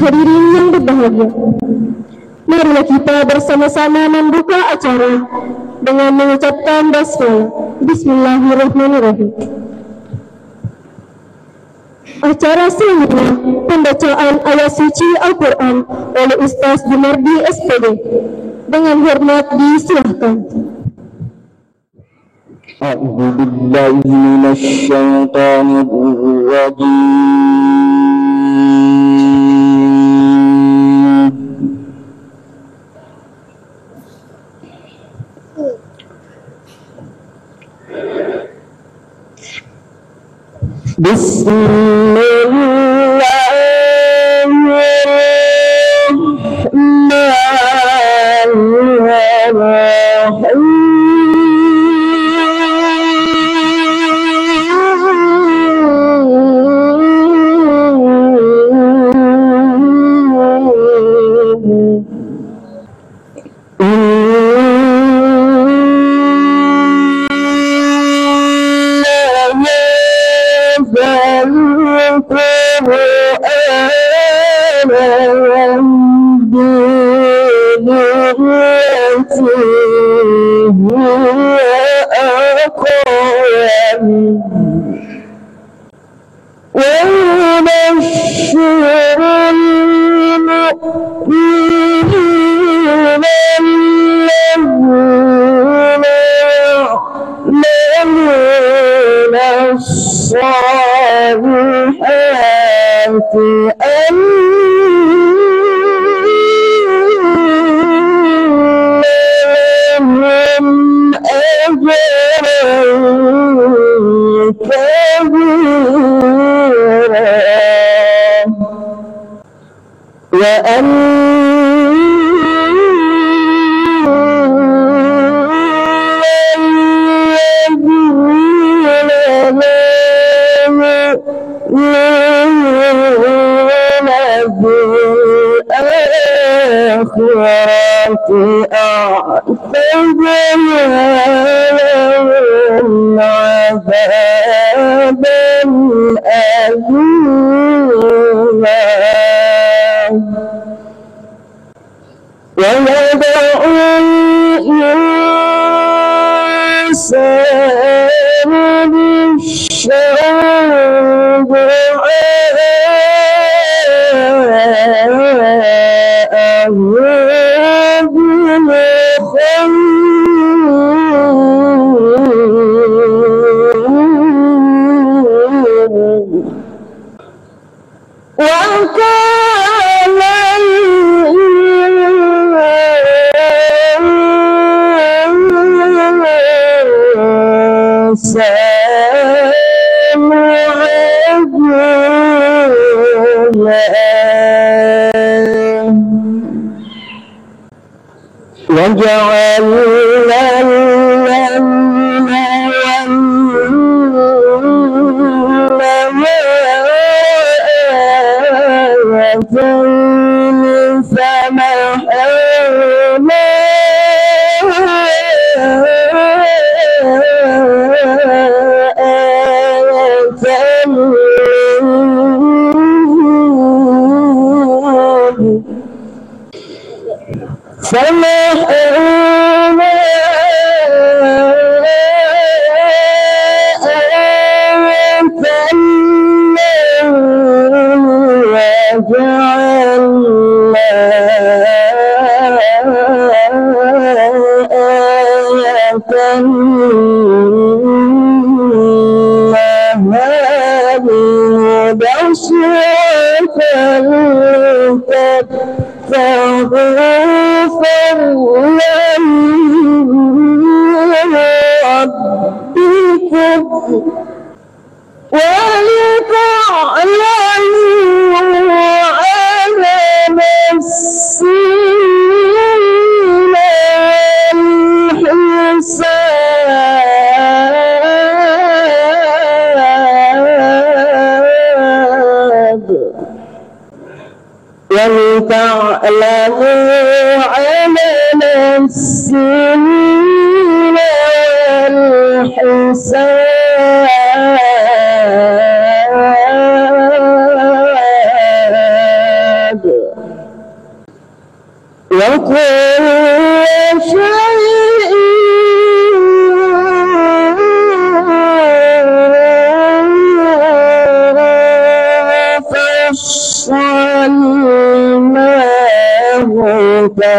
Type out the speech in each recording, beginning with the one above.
Hadirin yang berbahagia, marilah kita bersama-sama membuka acara dengan mengucapkan basmalah. Bismillahirrahmanirrahim. Acara selanjutnya pembacaan ayat suci Al-Quran oleh Ustaz Jumardi SPD. Dengan hormat disilahkan. A'udzu billahi minasy syaithanir rajim.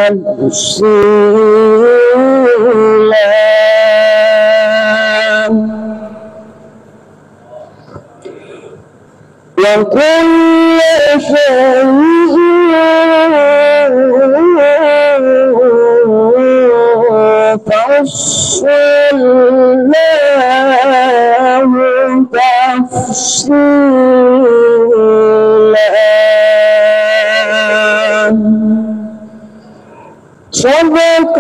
تفصيلا وكل شيء فصلناه تفصيلا صدق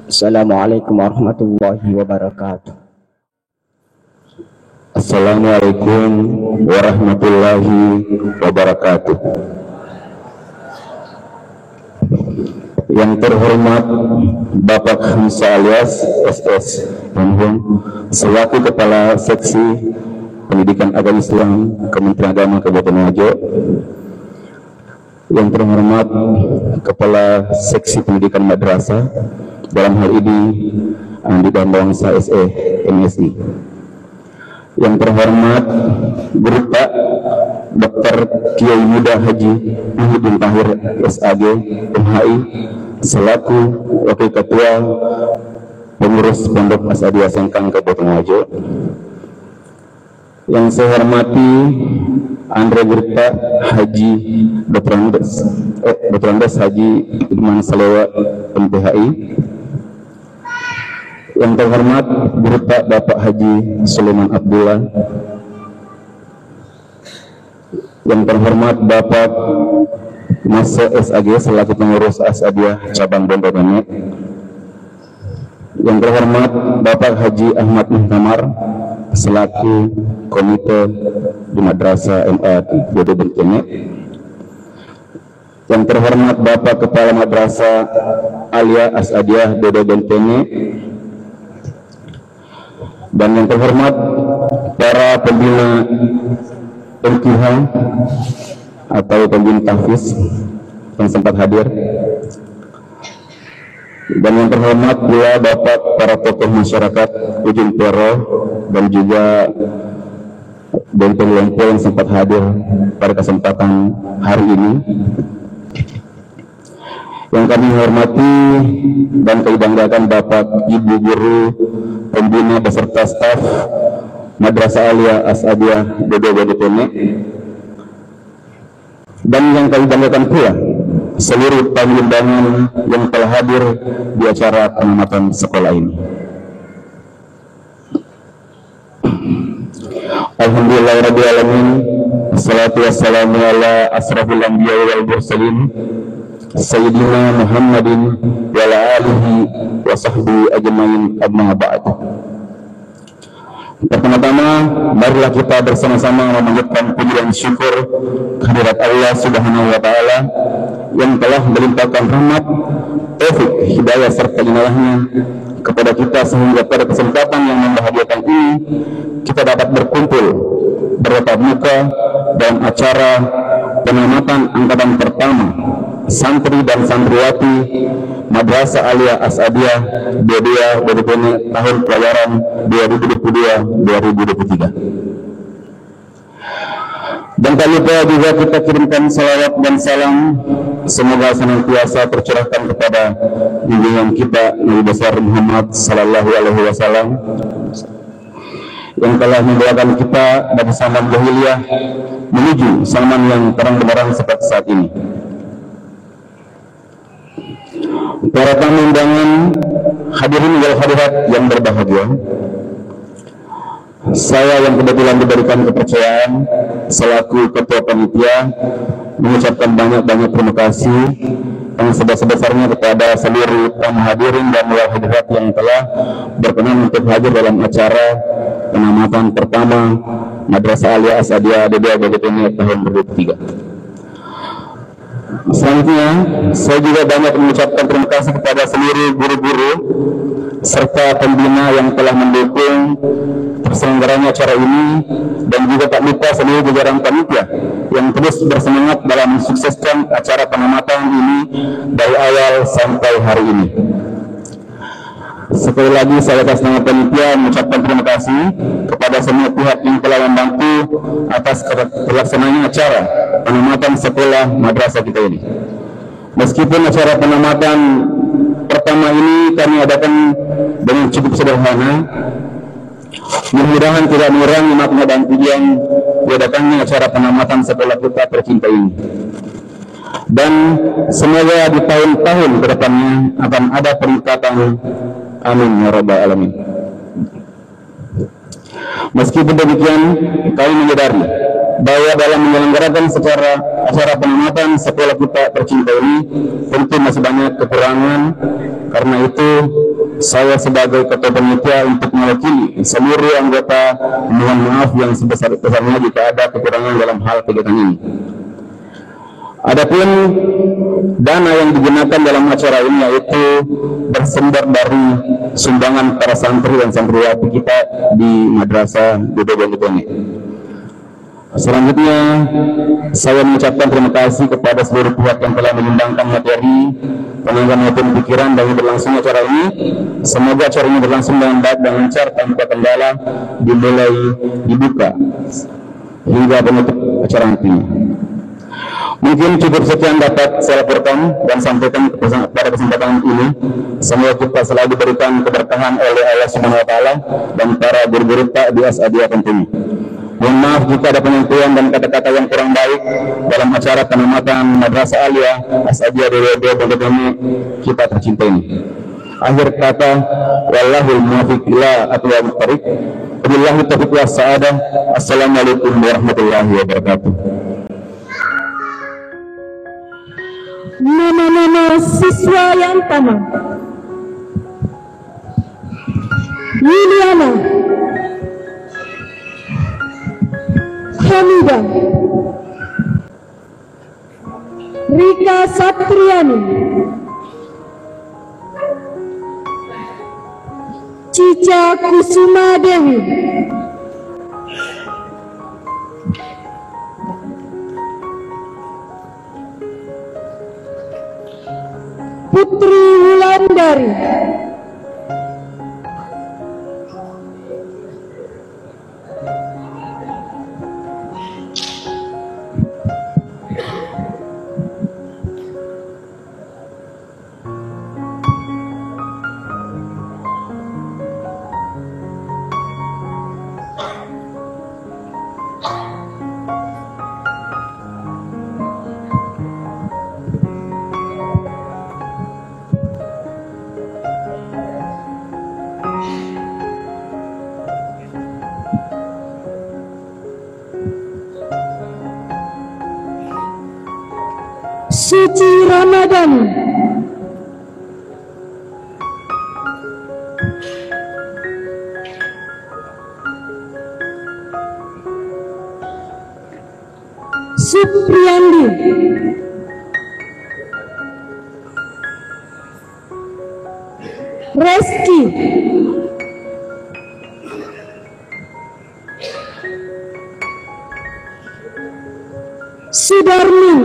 Assalamualaikum warahmatullahi wabarakatuh. Assalamualaikum warahmatullahi wabarakatuh. Yang terhormat Bapak Hamsa alias SS Manhum selaku Kepala Seksi Pendidikan Agama Islam Kementerian Agama Kabupaten Wajo, yang terhormat Kepala Seksi Pendidikan Madrasah, dalam hal ini Andi Bambangsa SE MSI, yang terhormat Guru Pak Dr. Kiai Muda Haji Muhyiddin Tahir SAG MHI selaku Wakil Ketua Pengurus Pondok Asadiah Sengkang Kabupaten Wajo, yang saya hormati Andre Gurta Haji Dr. Andes Haji Iman Salewa MPHI, yang terhormat Guru Pak Bapak Haji Sulaiman Abdullah, yang terhormat Bapak Mase SAG selaku pengurus Asadiah cabang Bondo Nenek, yang terhormat Bapak Haji Ahmad Muhtamar selaku komite di Madrasah MA Bodo Bentene, yang terhormat Bapak Kepala Madrasah Alia Asadiah Bodo Bentene, dan yang terhormat para pembina MQH atau pembina tahfiz yang sempat hadir, dan yang terhormat pula Bapak para tokoh masyarakat Ujung Pero dan juga Benteng Lompo yang sempat hadir pada kesempatan hari ini, yang kami hormati dan kami banggakan Bapak Ibu Guru pembina beserta staf Madrasah Alia Asadiah Bodo Bentene, dan yang kami banggakan pula seluruh tamu undangan yang telah hadir di acara pengamatan sekolah ini. Alhamdulillahirabbil alamin, wassalatu wassalamu ala asrafil anbiya wal mursalin sayyidina Muhammadin wa ala alihi wa sahbihi ajmain, amma ba'd. Pertama-tama marilah kita bersama-sama memanjatkan puji dan syukur kehadirat Allah Subhanahu wa taala yang telah melimpahkan rahmat, taufik, hidayah serta inayahnya kepada kita sehingga pada kesempatan yang membahagiakan ini kita dapat berkumpul bertatap muka dalam acara pengamatan angkatan pertama santri dan santriwati Madrasah Alia Asadiah Bodia Bodobene tahun pelajaran 2022-2023. Dan tak lupa juga kita kirimkan salawat dan salam semoga senantiasa tercurahkan kepada junjungan kita Nabi besar Muhammad sallallahu alaihi wasallam yang telah membawakan kita dari zaman jahiliyah menuju zaman yang terang benderang seperti saat ini. Para tamu undangan, hadirin wal hadirat yang berbahagia, saya yang kebetulan diberikan kepercayaan selaku ketua panitia mengucapkan banyak-banyak terima kasih yang sebesar-besarnya kepada seluruh tamu hadirin dan wal hadirat yang telah berkenan untuk hadir dalam acara pengamatan pertama Madrasah Alia Asadiah Bodia Bodobene tahun 2023. Selanjutnya, saya juga banyak mengucapkan terima kasih kepada seluruh guru-guru serta pembina yang telah mendukung terselenggaranya acara ini, dan juga tak lupa seluruh jajaran panitia yang terus bersemangat dalam mensukseskan acara pengamatan ini dari awal sampai hari ini. Sekali lagi saya atas nama panitia mengucapkan terima kasih kepada semua pihak yang telah membantu atas terlaksananya acara penamatan sekolah madrasah kita ini. Meskipun acara penamatan pertama ini kami adakan dengan cukup sederhana, mudah-mudahan tidak mengurangi makna dan tujuan diadakannya acara penamatan sekolah kita tercinta ini. Dan semoga di tahun-tahun ke depannya akan ada peningkatan. Amin ya rabbal alamin. Meskipun demikian, kami menyadari bahwa dalam menyelenggarakan secara acara penamatan sekolah kita tercinta ini tentu masih banyak kekurangan. Karena itu saya sebagai ketua panitia untuk mewakili seluruh anggota mohon maaf yang sebesar-besarnya jika ada kekurangan dalam hal kegiatan ini. Adapun dana yang digunakan dalam acara ini yaitu bersumber dari sumbangan para santri dan santriwati kita di Madrasah Gede Boni. Selanjutnya saya mengucapkan terima kasih kepada seluruh pihak yang telah menyumbangkan materi, tenaga maupun pikiran dalam berlangsungnya acara ini. Semoga acara ini berlangsung dengan baik dan lancar tanpa kendala dimulai dibuka hingga penutup acara nantinya. Mungkin cukup sekian dapat saya laporkan dan sampaikan pada kesempatan ini. Semoga kita selalu diberikan keberkahan oleh Allah Subhanahu wa taala dan para guru-guru tak di Asadiah tentunya. Mohon maaf jika ada penyampaian dan kata-kata yang kurang baik dalam acara penamatan Madrasah Aliyah Asadiah Dewa Pondok Gede kita tercinta ini. Akhir kata, wallahul muwaffiq ila aqwamit thoriq. Wabillahi taufiq was sa'adah. Assalamualaikum warahmatullahi wabarakatuh. Nama-nama siswa yang tamat: Yuliana, Hamida, Rika Satriani, Cica Kusuma Dewi, Putri Wulandari, Suci Ramadhani, Supriyandi, Reski, Sudarmi,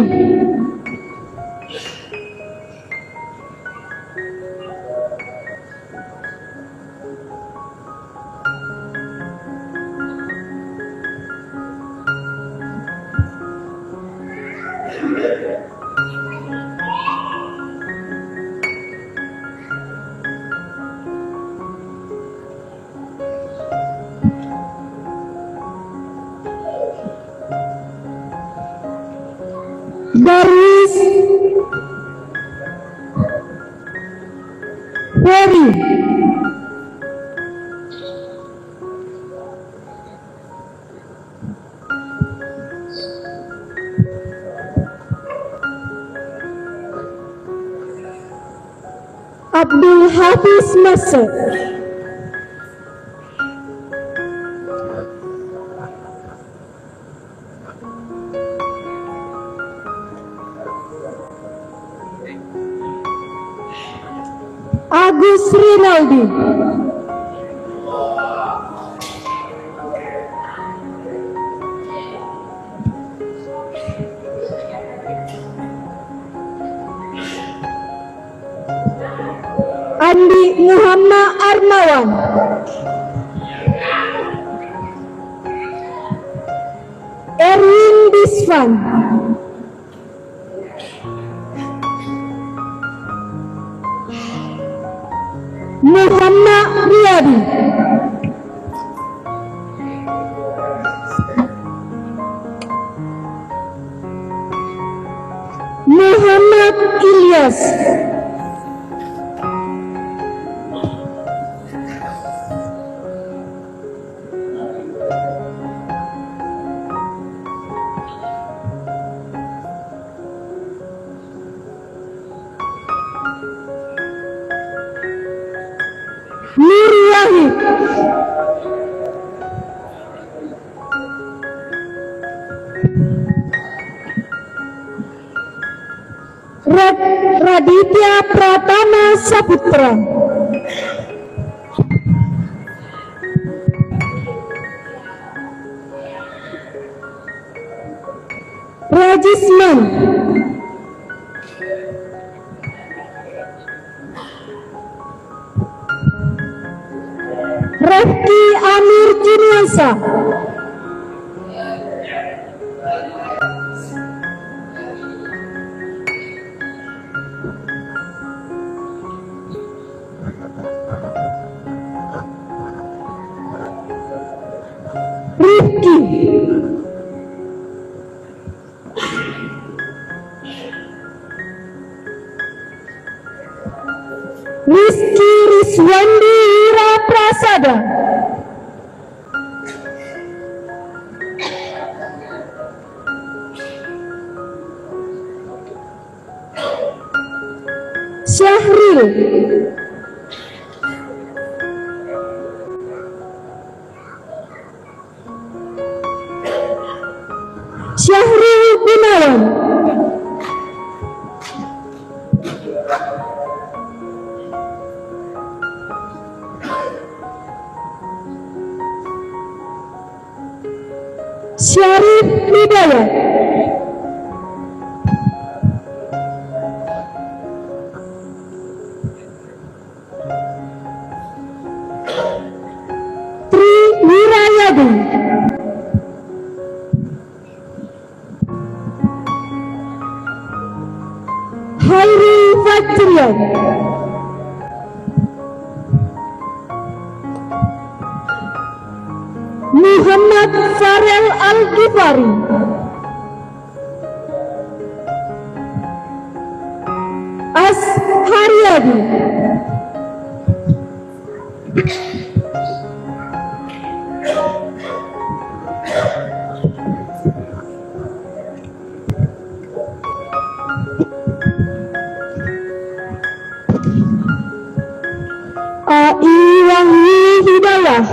Darwis, Ferry, Abdul Hafiz Masud, Agus Rinaldi, Andi Muhammad Armawan, Erwin Bisvan, Muhammad Riyadi, Muhammad Ilyas, Nur Wahid, Raditya Pratama Saputra, Rajisman, Rifki Amir Juniansa, Rifki, Rizky Rizwandi Wira Prasada, Syahril, Syahril Gunawan, Syarif Hidayat, Tri Wirayadi, Hairi Fatrian, Muhammad Farel Al-Ghifari, As Haryadi, AI Wahyu Hidayah,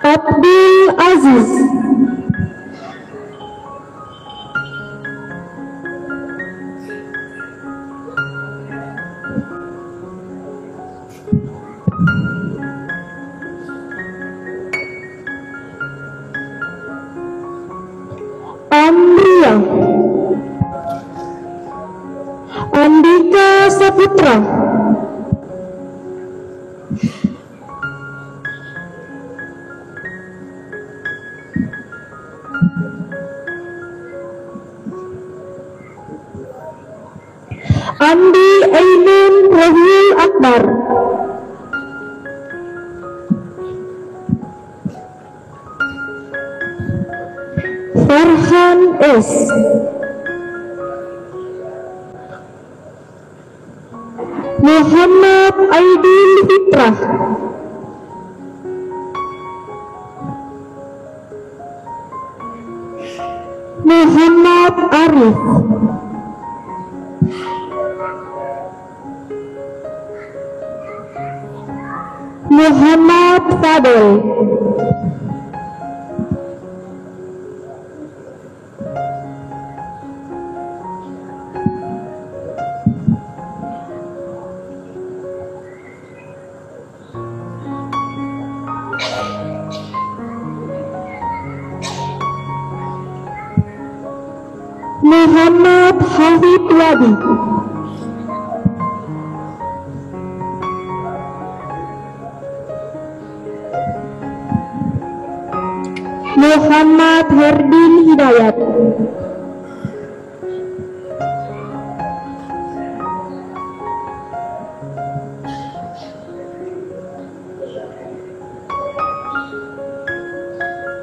Abdul Aziz, Amria, Andika Saputra, Andi Ainun Wahyu Akbar, Farhan S, Muhammad Aidil Fitrah, Muhammad Arif, Muhammad Fadel, Muhammad Hafid Wadi, Muhammad Herdin Hidayat,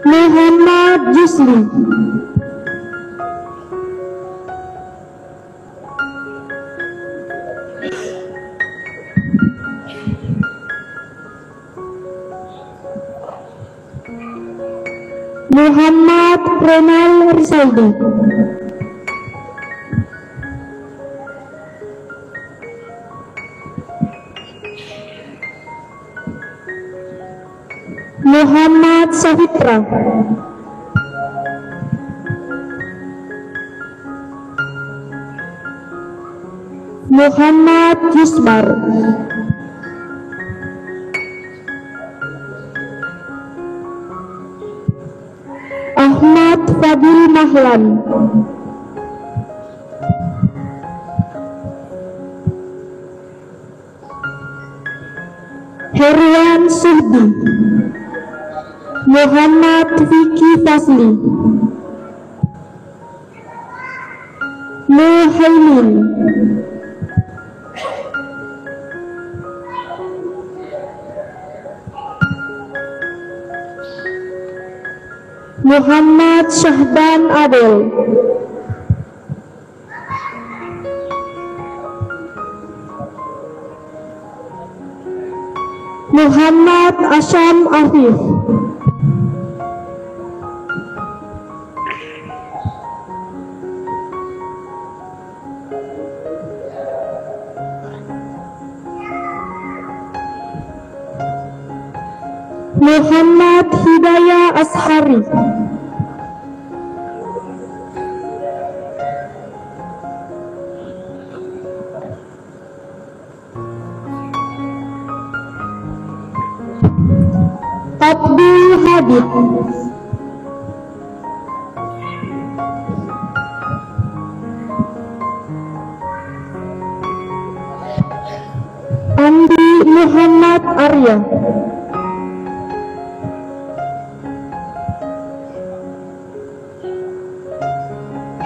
Muhammad Jusli, Muhammad Renal Risaldi, Muhammad Safitra, Muhammad Yusbar, Ahmad Fadil Mahlan, Herwan Suhdi, Muhammad Vicky Fasli, Muhaimin, Muhammad Syahban Adel, Muhammad Asyam Afif, Muhammad Hidayah Ashari, Abdul Habib, Andi Muhammad Arya,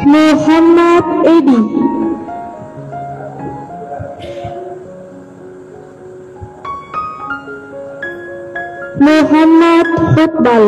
Muhammad Edi, Muhammad Hutbal,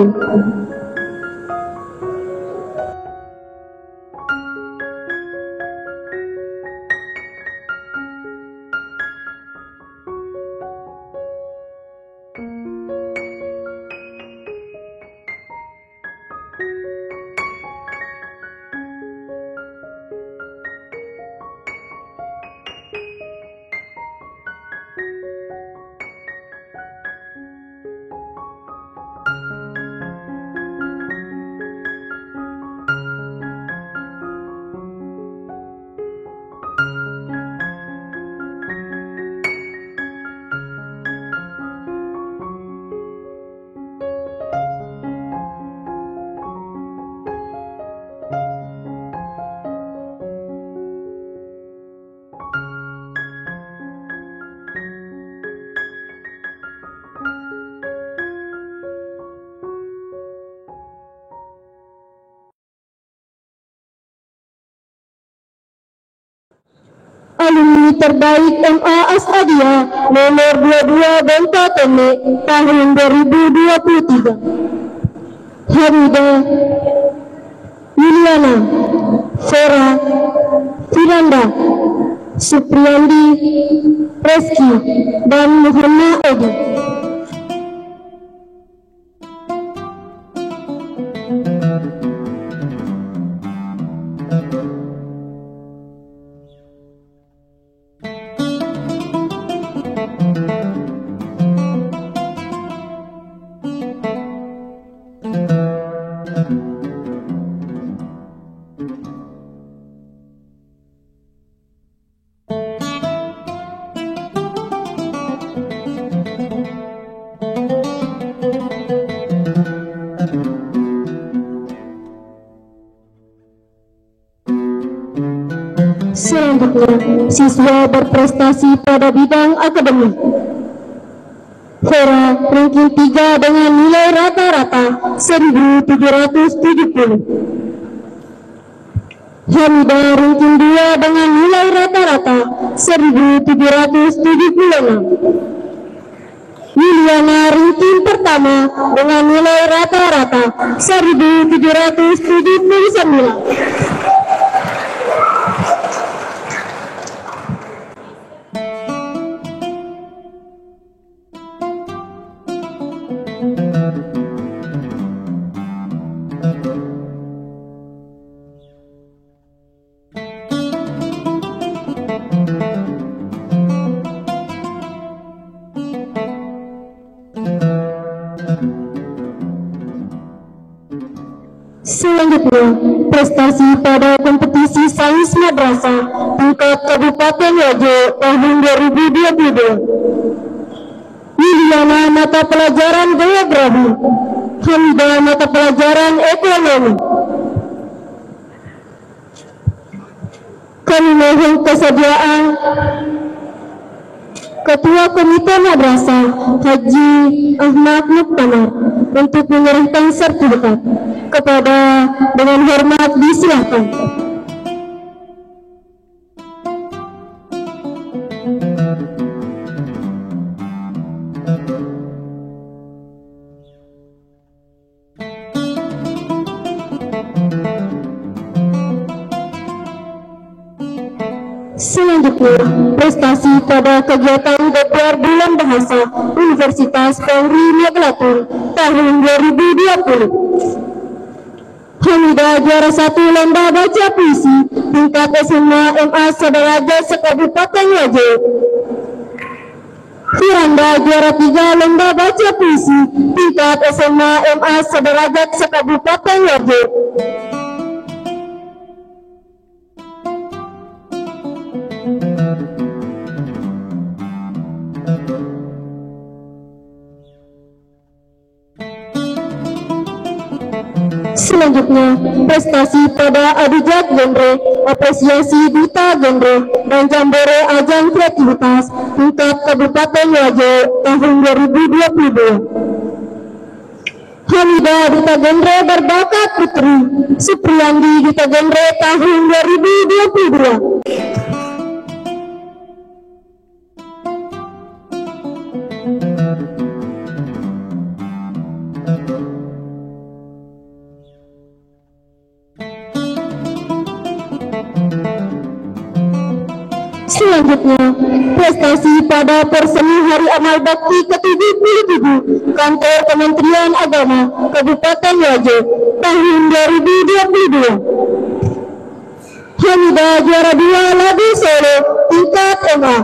alumni terbaik MA Asadiah nomor 22 Benta Teme tahun 2023, Hamidah Yuliana, Vera Firanda, Supriyandi, Reski, dan Muhammad Edi. Selanjutnya, siswa berprestasi pada bidang akademik. Vera ranking 3 dengan nilai rata-rata 1770. Hamida ranking 2 dengan nilai rata-rata 1776. Liliana ranking pertama dengan nilai rata-rata 1779. Selanjutnya, prestasi pada kompetisi sains madrasah tingkat Kabupaten Wajo tahun 2022. Liliana mata pelajaran geografi, Hamida mata pelajaran ekonomi. Kami mohon kesediaan Ketua Komite Madrasah Haji Ahmad Muktamar untuk menyerahkan sertifikat. Kepada dengan hormat disilakan. Selanjutnya, prestasi pada kegiatan Dapur Bulan Bahasa Universitas Polri Megalatur tahun 2020. Hamida juara 1 lomba baca puisi tingkat SMA MA sederajat se-Kabupaten Wajo. Firanda juara 3 lomba baca puisi tingkat SMA MA sederajat se-Kabupaten Wajo. Selanjutnya, prestasi pada Abijat Genre, apresiasi Duta Genre, dan Jambore Ajang Kreativitas tingkat Kabupaten Wajo tahun 2022. Hamida Duta Genre berbakat putri, Supriyandi Duta Genre tahun 2022. Selanjutnya, prestasi pada Perseni Hari Amal Bakti ke-77 Kantor Kementerian Agama Kabupaten Wajo tahun 2022. Hamida juara 2 lagu solo tingkat MA.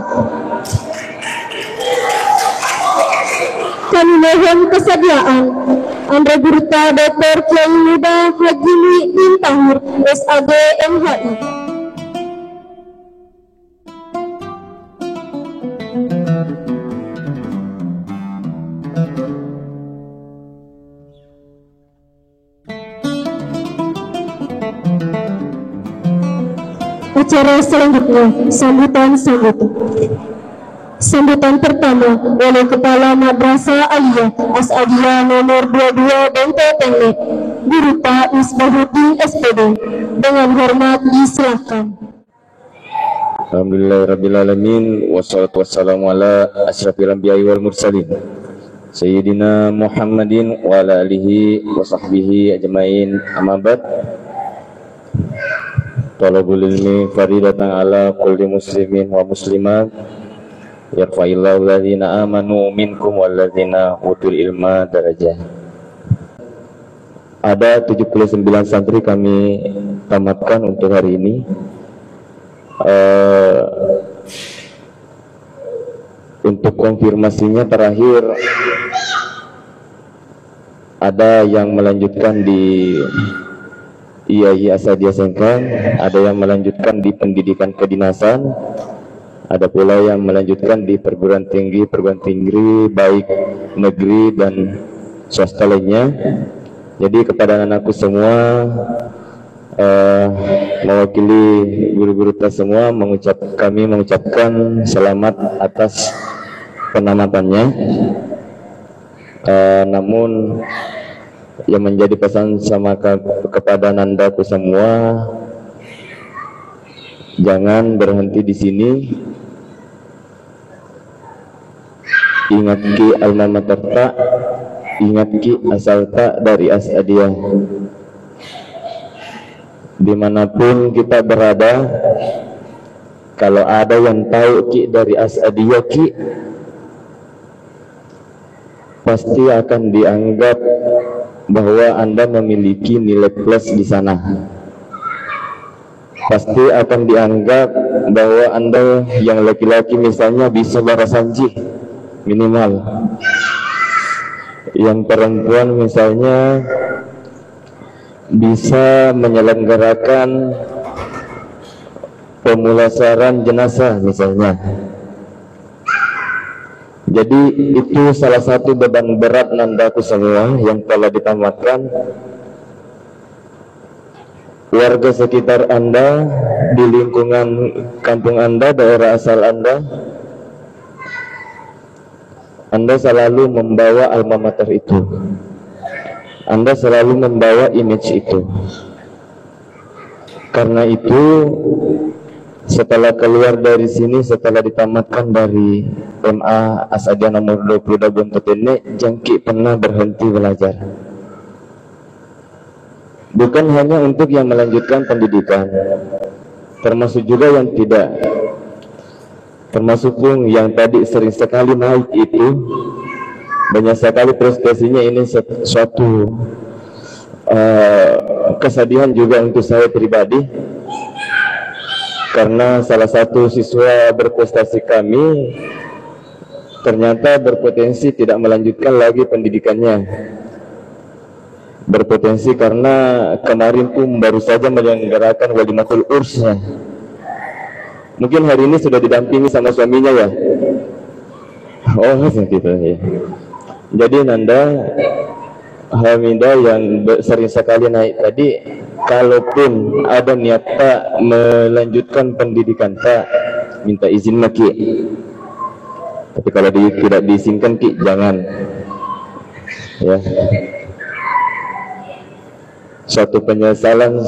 Kami mohon kesediaan Andre Burta Dr. Kiai Muda Haji Muhyiddin Tahir SAG MHI. Acara selanjutnya, sambutan pertama oleh Kepala Madrasah Aliyah As'adiyah nomor 22 Bento Tengek, Guru Pak Misbahuddin SPD. Dengan hormat disilakan. Alhamdulillahirrabbilalamin. Wassalatu wassalamu ala asyrafil anbiya'i wal mursalin Sayyidina Muhammadin wa ala alihi wa sahbihi ajmain. Amma ba'd. Talabul ilmi faridatan ala kulli muslimin wa muslimat. Yarfa'illahu alladhina amanu minkum walladhina utul ilma darajah. Ada 79 santri kami tamatkan untuk hari ini. Untuk konfirmasinya terakhir ada yang melanjutkan di IAI As'adiyah Sengkang, ada yang melanjutkan di pendidikan kedinasan, ada pula yang melanjutkan di perguruan tinggi baik negeri dan swasta lainnya. Jadi kepada anakku semua, mewakili guru-guru kita semua kami mengucapkan selamat atas penamatannya. Namun yang menjadi pesan kepada Nandaku semua, jangan berhenti di sini. Ingat ki alma mater tak, ingat ki asal tak dari Asadiyah. Dimanapun kita berada, kalau ada yang tahu ki dari Asadiyah ki, pasti akan dianggap bahwa Anda memiliki nilai plus di sana. Pasti akan dianggap bahwa Anda yang laki-laki misalnya bisa barasanji minimal, yang perempuan misalnya bisa menyelenggarakan pemulasaran jenazah misalnya. Jadi itu salah satu beban berat Nandaku semua yang telah ditamatkan. Warga sekitar Anda, di lingkungan kampung Anda, daerah asal Anda selalu membawa alma mater itu. Anda selalu membawa image itu. Karena itu, setelah keluar dari sini, setelah ditamatkan dari MA Asadiyah nomor 20 Bontotenek, jangki pernah berhenti belajar. Bukan hanya untuk yang melanjutkan pendidikan, termasuk juga yang tidak. Termasuk pun yang tadi sering sekali naik itu, banyak sekali prestasinya. Ini suatu kesedihan juga untuk saya pribadi, karena salah satu siswa berprestasi kami ternyata berpotensi tidak melanjutkan lagi pendidikannya. Berpotensi karena kemarin pun baru saja menyelenggarakan walimatul ursnya. Mungkin hari ini sudah didampingi sama suaminya ya. Oh gitu ya. Jadi Nanda Hamidah yang sering sekali naik tadi, kalaupun ada niat tak melanjutkan pendidikan tak, minta izin Ki. Tapi kalau tidak diizinkan Ki, jangan. Ya. Suatu penyesalan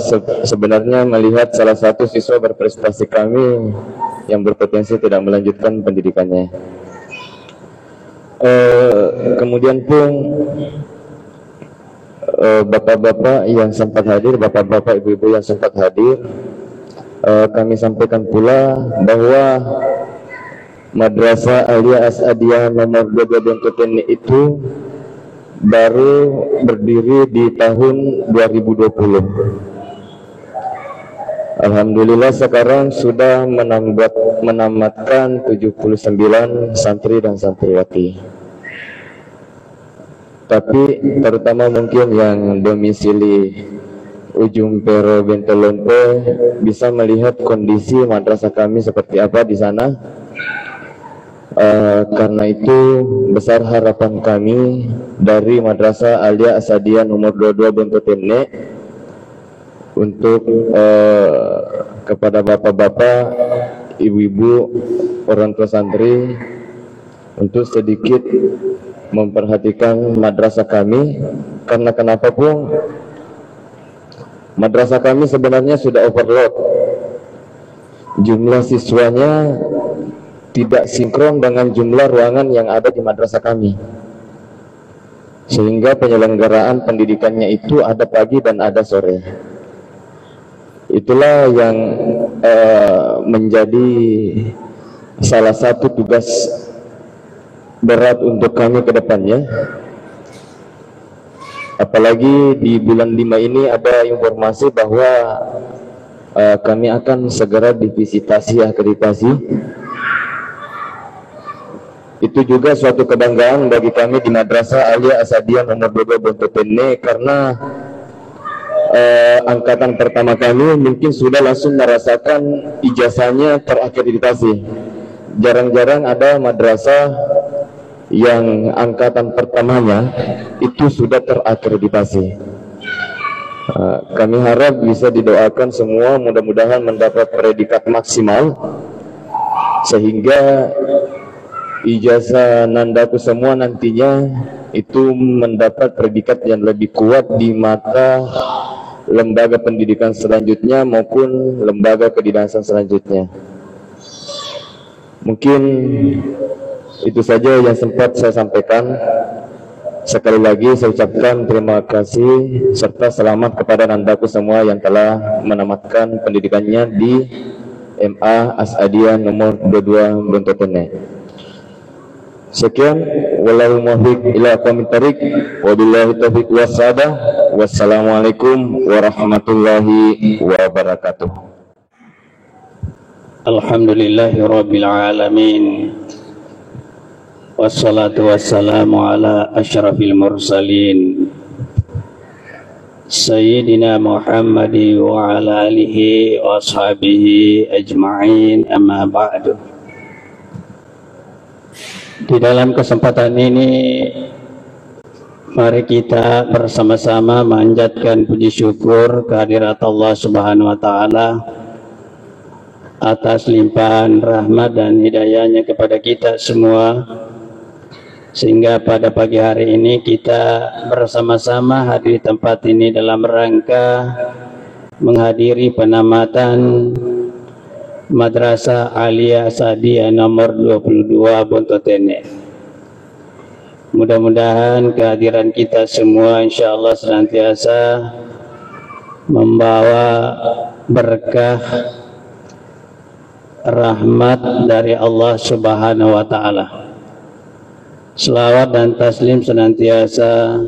sebenarnya melihat salah satu siswa berprestasi kami yang berpotensi tidak melanjutkan pendidikannya. Kemudian pun bapak-bapak yang sempat hadir, bapak-bapak ibu-ibu yang sempat hadir, kami sampaikan pula bahwa Madrasah Alia Asadiyah nomor 2 Bontotenek itu baru berdiri di tahun 2020. Alhamdulillah sekarang sudah menamatkan 79 santri dan santriwati. Tapi terutama mungkin yang domisili ujung Pero Bentolompe bisa melihat kondisi madrasah kami seperti apa di sana. Karena itu besar harapan kami dari Madrasah Alia Asadiyah nomor 22 Bontotenek untuk kepada bapak-bapak, ibu-ibu, orang tua santri untuk sedikit memperhatikan madrasah kami. Karena kenapa pun madrasah kami sebenarnya sudah overload, jumlah siswanya tidak sinkron dengan jumlah ruangan yang ada di madrasah kami, sehingga penyelenggaraan pendidikannya itu ada pagi dan ada sore. Itulah yang menjadi salah satu tugas berat untuk kami ke depannya. Apalagi di bulan 5 ini ada informasi bahwa kami akan segera divisitasi akreditasi. Itu juga suatu kebanggaan bagi kami di Madrasah Alia Asadiyah nomor 2 Bontotenek, karena angkatan pertama kami mungkin sudah langsung merasakan ijazahnya terakreditasi. Jarang-jarang ada madrasah yang angkatan pertamanya itu sudah terakreditasi. kami harap bisa didoakan semua mudah-mudahan mendapat predikat maksimal sehingga ijazah nandaku semua nantinya itu mendapat predikat yang lebih kuat di mata lembaga pendidikan selanjutnya maupun lembaga kedinasan selanjutnya. Mungkin itu saja yang sempat saya sampaikan. Sekali lagi saya ucapkan terima kasih serta selamat kepada nandaku semua yang telah menamatkan pendidikannya di MA Asadiah nomor 22 Brontotene. Sekian, wallahu muwaffiq ila aqwamit thariq, wabillahi taufiq wassadah. Wassalamualaikum warahmatullahi wabarakatuh. Alhamdulillahirabbil alamin. Wassalatu wassalamu ala asyrafil mursalin Sayyidina Muhammadi wa ala alihi wa ashabihi ajma'in, amma ba'du. Di dalam kesempatan ini mari kita bersama-sama manjatkan puji syukur kehadirat Allah Subhanahu wa taala atas limpahan rahmat dan hidayahnya kepada kita semua, sehingga pada pagi hari ini kita bersama-sama hadir di tempat ini dalam rangka menghadiri penamatan Madrasah Aliyah Asadiah nomor 22 Brontotene. Mudah-mudahan kehadiran kita semua insyaallah senantiasa membawa berkah rahmat dari Allah Subhanahu wa taala. Selawat dan taslim senantiasa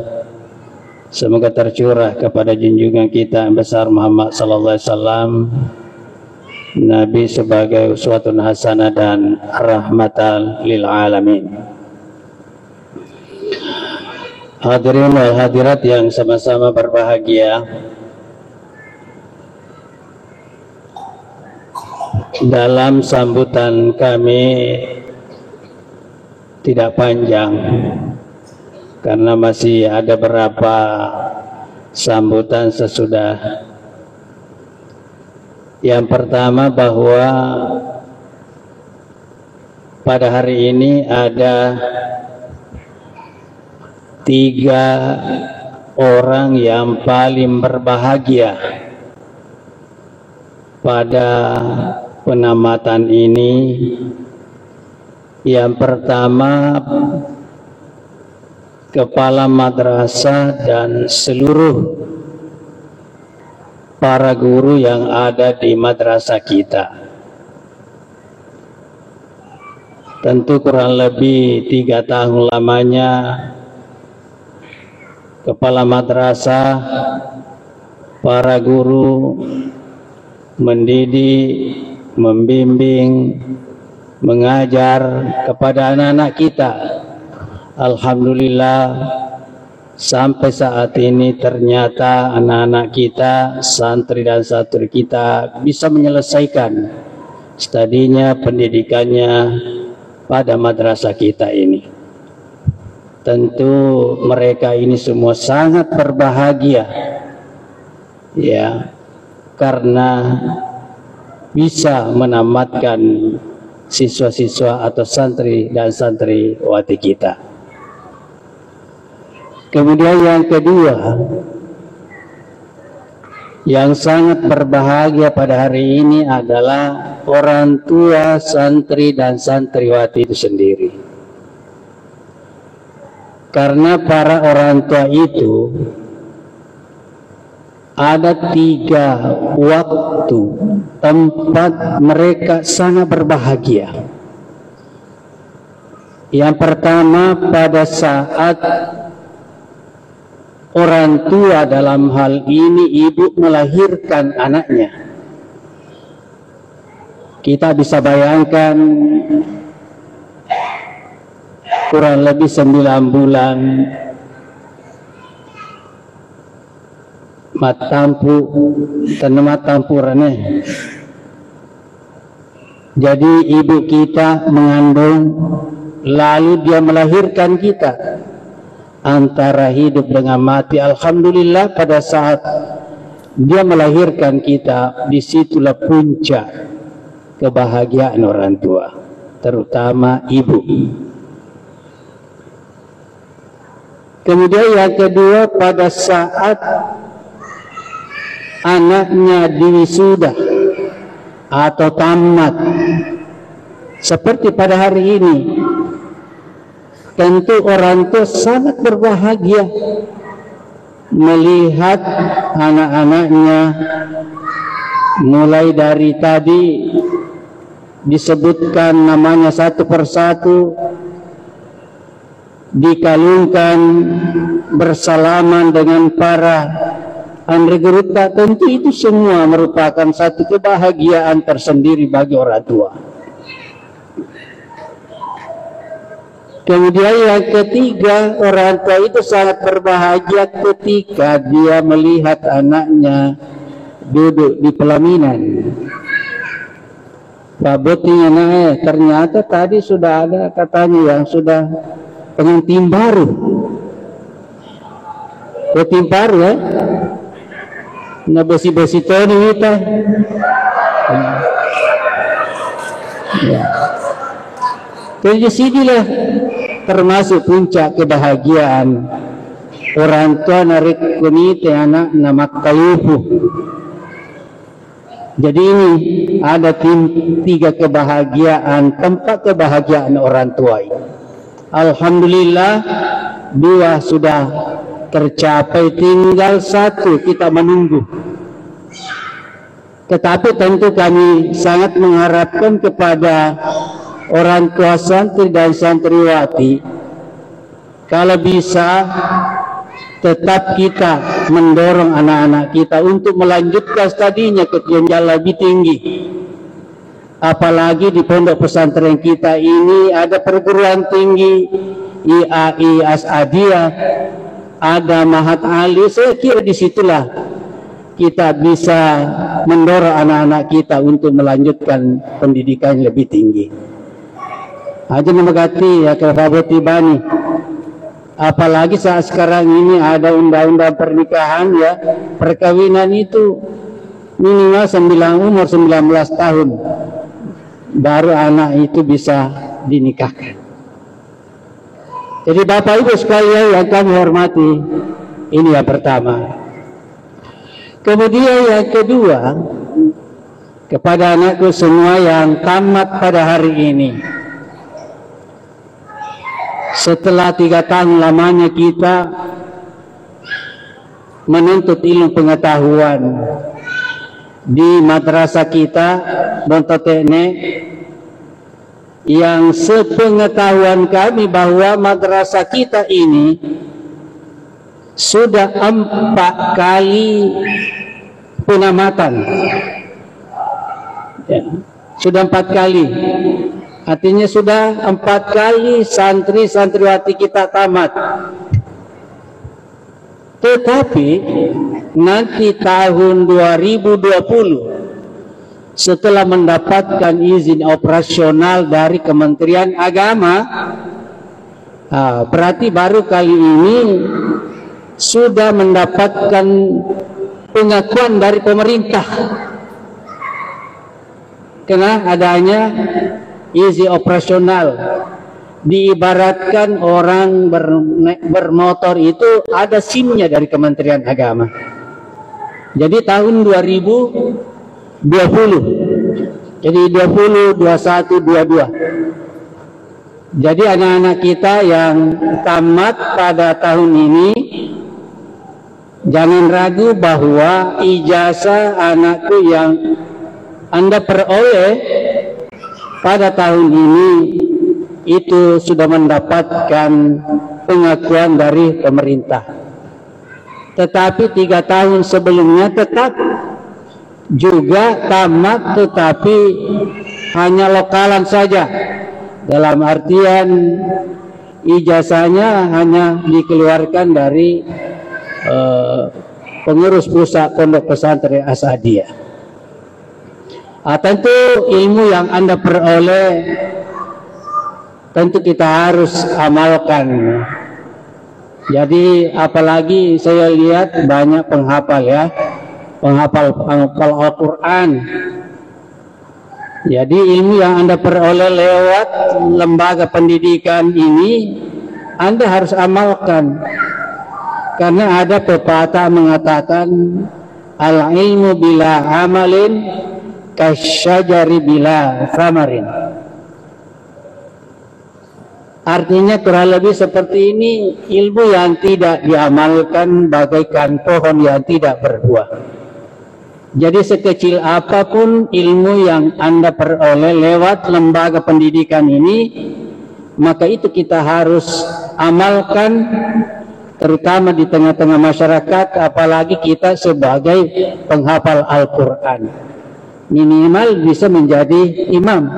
semoga tercurah kepada junjungan kita yang besar Muhammad sallallahu alaihi wasallam, Nabi sebagai uswatun hasanah dan rahmatan lil alamin. Hadirin wal hadirat yang sama-sama berbahagia, dalam sambutan kami tidak panjang karena masih ada beberapa sambutan sesudah. Yang pertama, bahwa pada hari ini ada 3 orang yang paling berbahagia pada penamatan ini. Yang pertama, kepala madrasah dan seluruh para guru yang ada di madrasah kita. Tentu kurang lebih 3 tahun lamanya kepala madrasah, para guru mendidik, membimbing, mengajar kepada anak-anak kita. Alhamdulillah sampai saat ini ternyata anak-anak kita, santri dan santri kita bisa menyelesaikan studinya, pendidikannya pada madrasah kita ini. Tentu mereka ini semua sangat berbahagia ya, karena bisa menamatkan siswa-siswa atau santri dan santriwati kita. Kemudian yang kedua, yang sangat berbahagia pada hari ini adalah orang tua santri dan santriwati itu sendiri. Karena para orang tua itu ada 3 waktu tempat mereka sangat berbahagia. Yang pertama, pada saat orang tua, dalam hal ini ibu, melahirkan anaknya. Kita bisa bayangkan kurang lebih 9 bulan matampu rane. Jadi ibu kita mengandung, lalu dia melahirkan kita. Antara hidup dengan mati, alhamdulillah pada saat Dia melahirkan kita, disitulah puncak kebahagiaan orang tua, terutama ibu. Kemudian yang kedua, pada saat anaknya diwisuda atau tamat, seperti pada hari ini, tentu orang tua sangat berbahagia melihat anak-anaknya, mulai dari tadi disebutkan namanya satu persatu, dikalungkan bersalaman dengan para anggota. Tentu itu semua merupakan satu kebahagiaan tersendiri bagi orang tua. Kemudian yang ketiga, orang tua itu sangat berbahagia ketika dia melihat anaknya duduk di pelaminan. Pak Botinya naik, ternyata tadi sudah ada katanya yang sudah pengantin baru. Pengantin baru ya. Nah besi-besi toni kita. Ya. Jadi sinilah termasuk puncak kebahagiaan orang tua narik kunite anak nama kalupu. Jadi ini ada tiga kebahagiaan, tempat kebahagiaan orang tua ini. Alhamdulillah dua sudah tercapai, tinggal satu kita menunggu. Tetapi tentu kami sangat mengharapkan kepada orang tua santri dan santriwati, kalau bisa tetap kita mendorong anak-anak kita untuk melanjutkan studinya ke jenjang lebih tinggi. Apalagi di pondok pesantren kita ini ada perguruan tinggi, IAI As'adiyah, ada Mahat Ali. Saya kira disitulah kita bisa mendorong anak-anak kita untuk melanjutkan pendidikan lebih tinggi. Aja memegati ya kerabat tibani. Apalagi saat sekarang ini ada undang-undang pernikahan ya, perkawinan itu minimal umur 19 tahun baru anak itu bisa dinikahkan. Jadi Bapak Ibu sekalian yang kami hormati, ini yang pertama. Kemudian yang kedua, kepada anakku semua yang tamat pada hari ini, setelah 3 tahun lamanya kita menuntut ilmu pengetahuan di madrasah kita Bontotekne, yang sepengetahuan kami bahwa madrasah kita ini sudah 4 kali penamatan ya, sudah 4 kali. Artinya sudah 4 kali santri-santriwati kita tamat. Tetapi nanti tahun 2020 setelah mendapatkan izin operasional dari Kementerian Agama, berarti baru kali ini sudah mendapatkan pengakuan dari pemerintah karena adanya izin operasional. Diibaratkan orang bermotor itu ada SIM-nya dari Kementerian Agama. Jadi tahun 2020, jadi 20, 21, 22. Jadi anak-anak kita yang tamat pada tahun ini, jangan ragu bahwa ijazah anakku yang Anda peroleh pada tahun ini itu sudah mendapatkan pengakuan dari pemerintah. Tetapi 3 tahun sebelumnya tetap juga tamat, tetapi hanya lokalan saja. Dalam artian ijazahnya hanya dikeluarkan dari pengurus pusat pondok pesantren As'adiyah. Tentu ilmu yang Anda peroleh tentu kita harus amalkan. Jadi apalagi saya lihat banyak penghafal ya. penghafal Al-Quran. Jadi ilmu yang Anda peroleh lewat lembaga pendidikan ini Anda harus amalkan, karena ada pepatah mengatakan al-ilmu bila amalin kasyajari bila thamarin. Artinya kurang lebih seperti ini, ilmu yang tidak diamalkan bagaikan pohon yang tidak berbuah. Jadi sekecil apapun ilmu yang Anda peroleh lewat lembaga pendidikan ini, maka itu kita harus amalkan, terutama di tengah-tengah masyarakat, apalagi kita sebagai penghafal Al-Quran. Minimal bisa menjadi imam.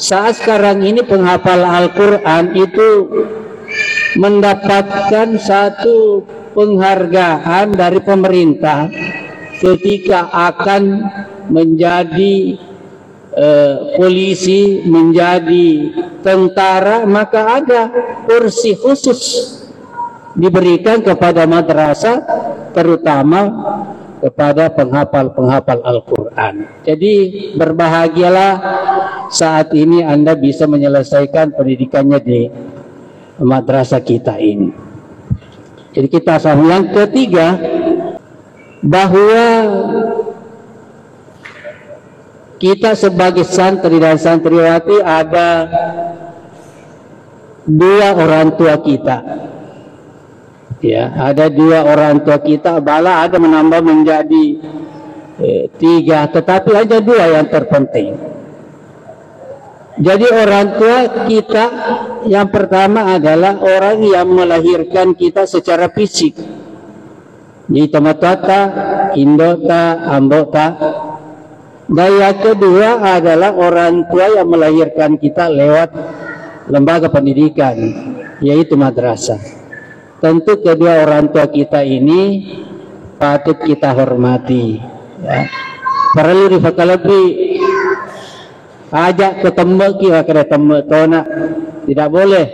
Saat sekarang ini penghafal Al-Quran itu mendapatkan satu penghargaan dari pemerintah ketika akan menjadi polisi, menjadi tentara, maka ada kursi khusus diberikan kepada madrasah, terutama kepada penghafal Al-Quran. Jadi berbahagialah saat ini Anda bisa menyelesaikan pendidikannya di madrasah kita ini. Jadi kita sama yang ketiga, bahwa kita sebagai santri dan santriwati ada dua orang tua kita. Ya, ada dua orang tua kita, bala ada menambah menjadi tiga, tetapi ada dua yang terpenting. Jadi orang tua kita yang pertama adalah orang yang melahirkan kita secara fisik. Jadi tomatata, indota, ambota. Dan yang kedua adalah orang tua yang melahirkan kita lewat lembaga pendidikan, yaitu madrasah. Tentu kedua orang tua kita ini patut kita hormati. Ya. Perlu difakalabi ajak ketemu kita ketemu tona, tidak boleh.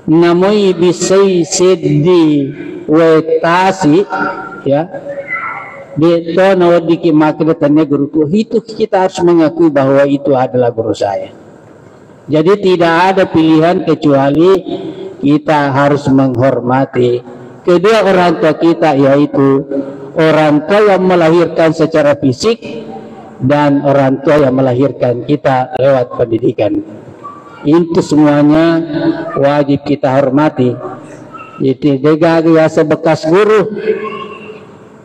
Namoi bisai seddi wetasi, ya. Beto nawadiki makretannya guruku, itu kita harus mengakui bahwa itu adalah guru saya. Jadi tidak ada pilihan kecuali kita harus menghormati kedua orang tua kita, yaitu orang tua yang melahirkan secara fisik dan orang tua yang melahirkan kita lewat pendidikan. Itu semuanya wajib kita hormati. Jadi biasa bekas guru.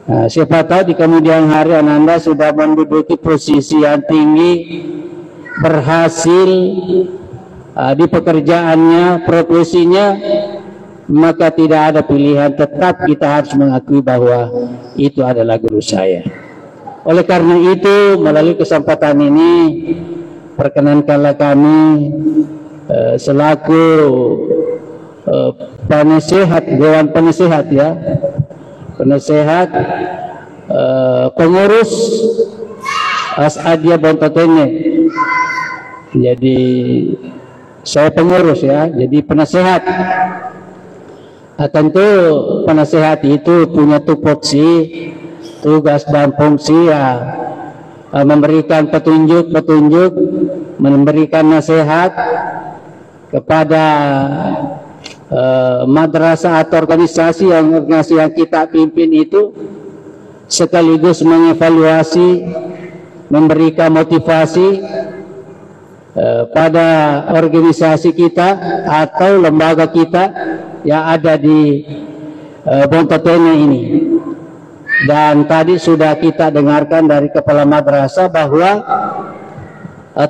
Nah, siapa tahu di kemudian hari Anda sudah menduduki posisi yang tinggi, berhasil di pekerjaannya, profesinya, maka tidak ada pilihan, tetap kita harus mengakui bahwa itu adalah guru saya. Oleh karena itu, melalui kesempatan ini, perkenankanlah kami selaku penasehat, Dewan Penasehat, ya, penasehat pengurus Asadiyah Bontatene. Jadi saya pengurus, ya, jadi penasehat. Tentu penasehat itu punya tupoksi, tugas dan fungsi, ya, memberikan petunjuk, memberikan nasihat kepada madrasah atau organisasi yang kita pimpin itu, sekaligus mengevaluasi, memberikan motivasi pada organisasi kita atau lembaga kita yang ada di Bontatene ini. Dan tadi sudah kita dengarkan dari kepala madrasah bahwa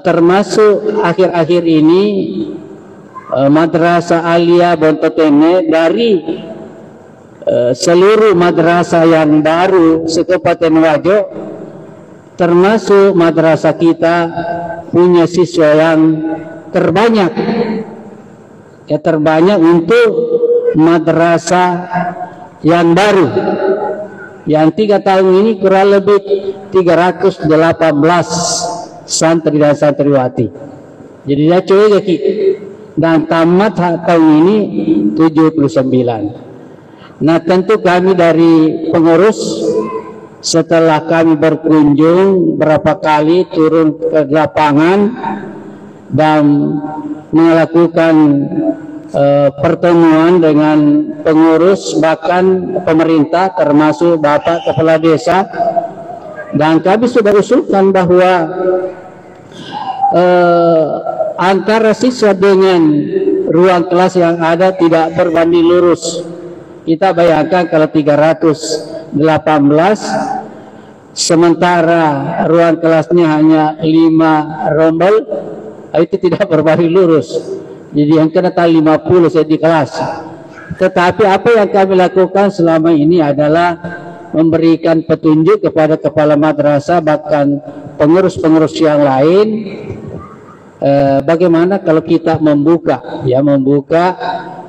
termasuk akhir-akhir ini madrasah Aliyah Bontatene dari seluruh madrasah yang baru se-Kabupaten Wajo, termasuk madrasah kita punya siswa yang terbanyak, ya, terbanyak untuk madrasah yang baru, yang 3 tahun ini kurang lebih 318 santri dan santriwati. Jadi dia cuy, dan tamat tahun ini 79. Nah, tentu kami dari pengurus setelah kami berkunjung berapa kali turun ke lapangan dan melakukan pertemuan dengan pengurus bahkan pemerintah termasuk Bapak Kepala Desa, dan kami sudah usulkan bahwa antara siswa dengan ruang kelas yang ada tidak berbanding lurus. Kita bayangkan kalau 318 sementara ruang kelasnya hanya 5 rombel, itu tidak berbanding lurus. Jadi yang kena 50 saya di kelas. Tetapi apa yang kami lakukan selama ini adalah memberikan petunjuk kepada kepala madrasah bahkan pengurus-pengurus yang lain, bagaimana kalau kita membuka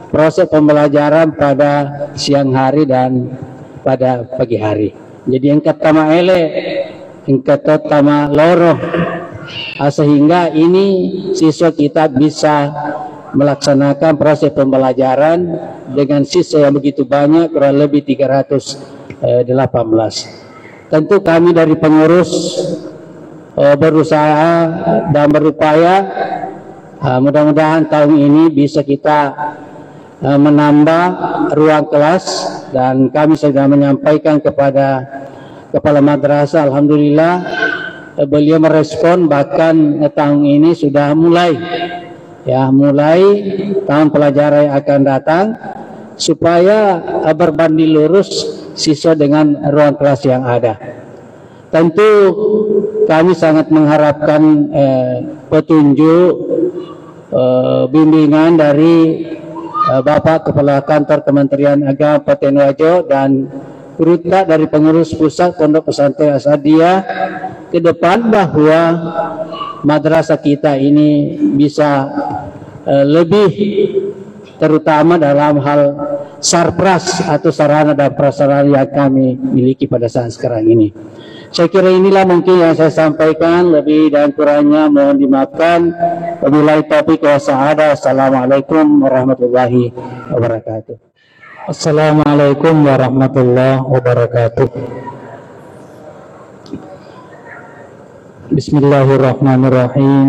proses pembelajaran pada siang hari dan pada pagi hari. Jadi yang pertama yang pertama loroh, sehingga ini siswa kita bisa melaksanakan proses pembelajaran dengan siswa yang begitu banyak, kurang lebih 318. Tentu kami dari pengurus berusaha dan berupaya, mudah-mudahan tahun ini bisa kita menambah ruang kelas, dan kami sudah menyampaikan kepada kepala madrasah. Alhamdulillah beliau merespon, bahkan tahun ini sudah mulai tahun pelajaran yang akan datang supaya berbanding lurus siswa dengan ruang kelas yang ada. Tentu kami sangat mengharapkan petunjuk bimbingan dari Bapak Kepala Kantor Kementerian Agama Paten Wajo dan Kurutta dari pengurus pusat Pondok Pesantren Asadiah ke depan, bahwa madrasah kita ini bisa lebih terutama dalam hal sarpras atau sarana dan prasarana yang kami miliki pada saat sekarang ini. Saya kira inilah mungkin yang saya sampaikan, lebih dan kurangnya mohon dimaafkan. Wabillahi taufiq wa hidayah. Assalamualaikum warahmatullahi wabarakatuh. Assalamualaikum warahmatullahi wabarakatuh. Bismillahirrahmanirrahim.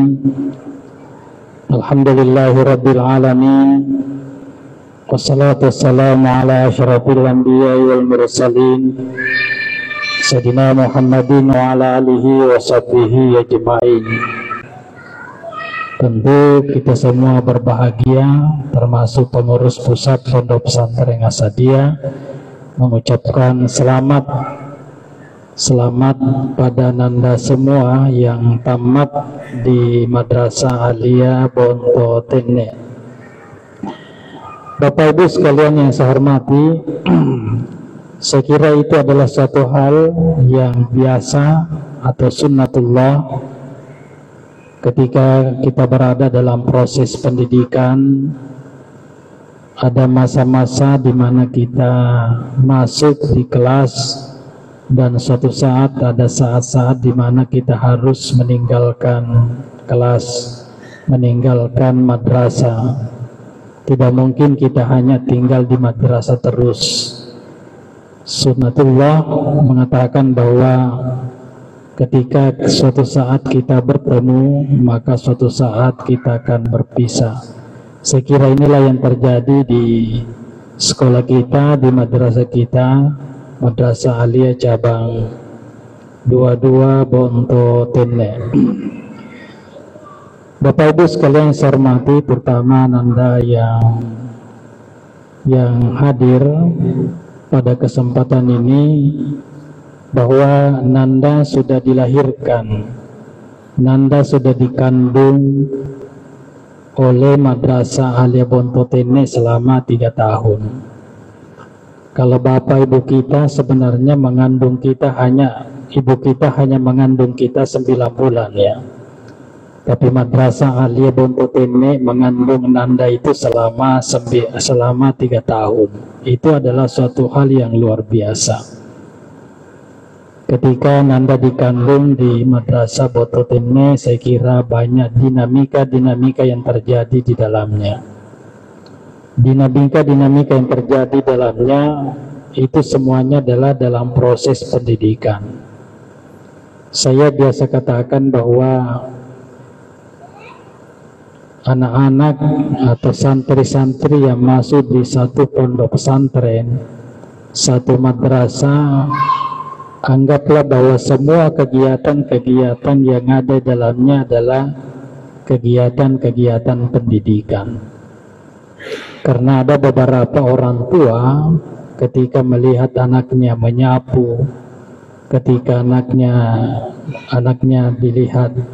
Alhamdulillahirabbil alamin. Wassalatu wassalamu ala asyrafil anbiya'i wal mursalin. Sayyidina Muhammadin wa ala alihi wa sahbihi ajma'in. Tentu kita semua berbahagia, termasuk pengurus pusat Pondok Pesantren Asadiah, mengucapkan selamat pada Nanda semua yang tamat di Madrasah Aliyah Bonto Tenne. Bapak Ibu sekalian yang saya hormati, saya kira itu adalah suatu hal yang biasa atau sunnatullah ketika kita berada dalam proses pendidikan. Ada masa-masa di mana kita masuk di kelas, dan suatu saat ada saat-saat di mana kita harus meninggalkan kelas, meninggalkan madrasah. Tidak mungkin kita hanya tinggal di madrasah terus. Sunnatullah mengatakan bahwa ketika suatu saat kita bertemu, maka suatu saat kita akan berpisah. Saya kira inilah yang terjadi di sekolah kita, di madrasah kita, Madrasah Aliyah Cabang 22 Bonto Tenne. Bapak Ibu sekalian saya hormati, pertama Nanda yang hadir pada kesempatan ini, bahwa Nanda sudah dilahirkan, Nanda sudah dikandung oleh Madrasah Aliyah Bonto Tenne selama 3 tahun. Kalau bapak ibu kita sebenarnya mengandung kita ibu kita hanya mengandung kita 9 bulan ya. Tapi Madrasah Aliyah Bonto Tenne mengandung Nanda itu selama 3 tahun. Itu adalah suatu hal yang luar biasa. Ketika Nanda dikandung di Madrasah Bonto Tenne, saya kira banyak dinamika yang terjadi di dalamnya. dinamika yang terjadi dalamnya itu semuanya adalah dalam proses pendidikan. Saya biasa katakan bahwa anak-anak atau santri-santri yang masuk di satu pondok pesantren, satu madrasah, anggaplah bahwa semua kegiatan-kegiatan yang ada dalamnya adalah kegiatan-kegiatan pendidikan. Karena ada beberapa orang tua ketika melihat anaknya menyapu, ketika anaknya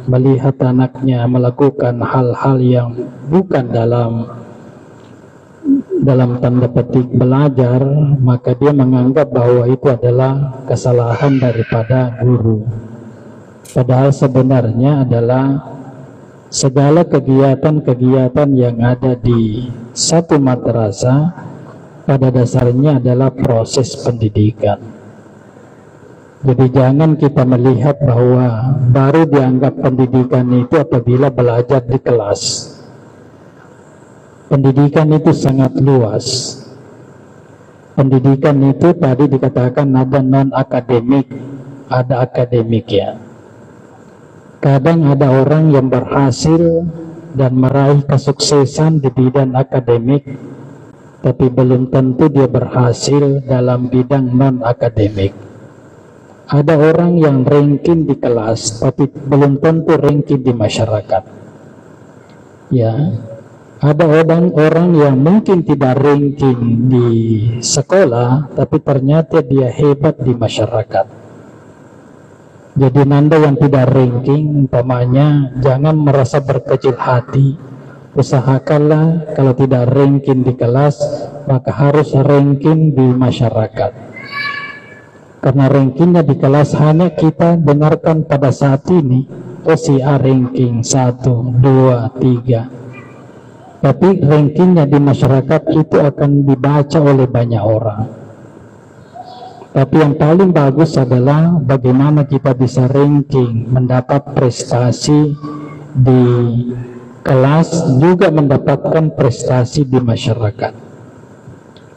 melihat anaknya melakukan hal-hal yang bukan dalam tanda petik belajar, maka dia menganggap bahwa itu adalah kesalahan daripada guru. Padahal sebenarnya adalah segala kegiatan-kegiatan yang ada di satu madrasah pada dasarnya adalah proses pendidikan. Jadi jangan kita melihat bahwa baru dianggap pendidikan itu apabila belajar di kelas. Pendidikan itu sangat luas. Pendidikan itu tadi dikatakan ada non-akademik, ada akademik ya. Kadang ada orang yang berhasil dan meraih kesuksesan di bidang akademik, tapi belum tentu dia berhasil dalam bidang non-akademik. Ada orang yang ranking di kelas, tapi belum tentu ranking di masyarakat. Ya, ada orang yang mungkin tidak ranking di sekolah, tapi ternyata dia hebat di masyarakat. Jadi Nanda yang tidak ranking, umpamanya jangan merasa berkecil hati. Usahakanlah kalau tidak ranking di kelas, maka harus ranking di masyarakat. Karena rankingnya di kelas hanya kita dengarkan pada saat ini, oh si A ranking 1, 2, 3. Tapi rankingnya di masyarakat itu akan dibaca oleh banyak orang. Tapi yang paling bagus adalah bagaimana kita bisa ranking, mendapat prestasi di kelas, juga mendapatkan prestasi di masyarakat.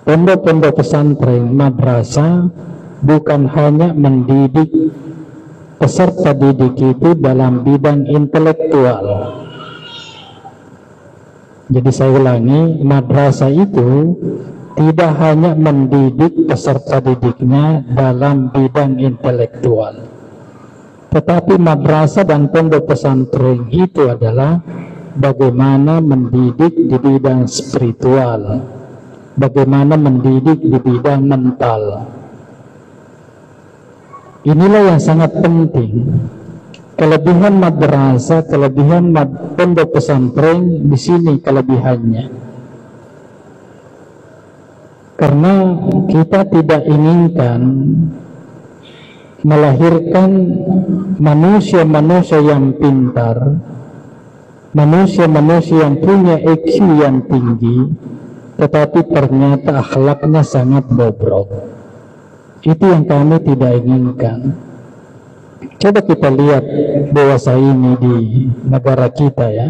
Pondok-pondok pesantren, madrasah bukan hanya mendidik peserta didik itu dalam bidang intelektual. Jadi saya ulangi, madrasah itu tidak hanya mendidik peserta didiknya dalam bidang intelektual, tetapi madrasah dan pondok pesantren itu adalah bagaimana mendidik di bidang spiritual, bagaimana mendidik di bidang mental. Inilah yang sangat penting. Kelebihan madrasah, kelebihan pondok pesantren di sini kelebihannya. Karena kita tidak inginkan melahirkan manusia-manusia yang pintar, manusia-manusia yang punya IQ yang tinggi, tetapi ternyata akhlaknya sangat bobrok. Itu yang kami tidak inginkan. Coba kita lihat dewasa ini di negara kita ya.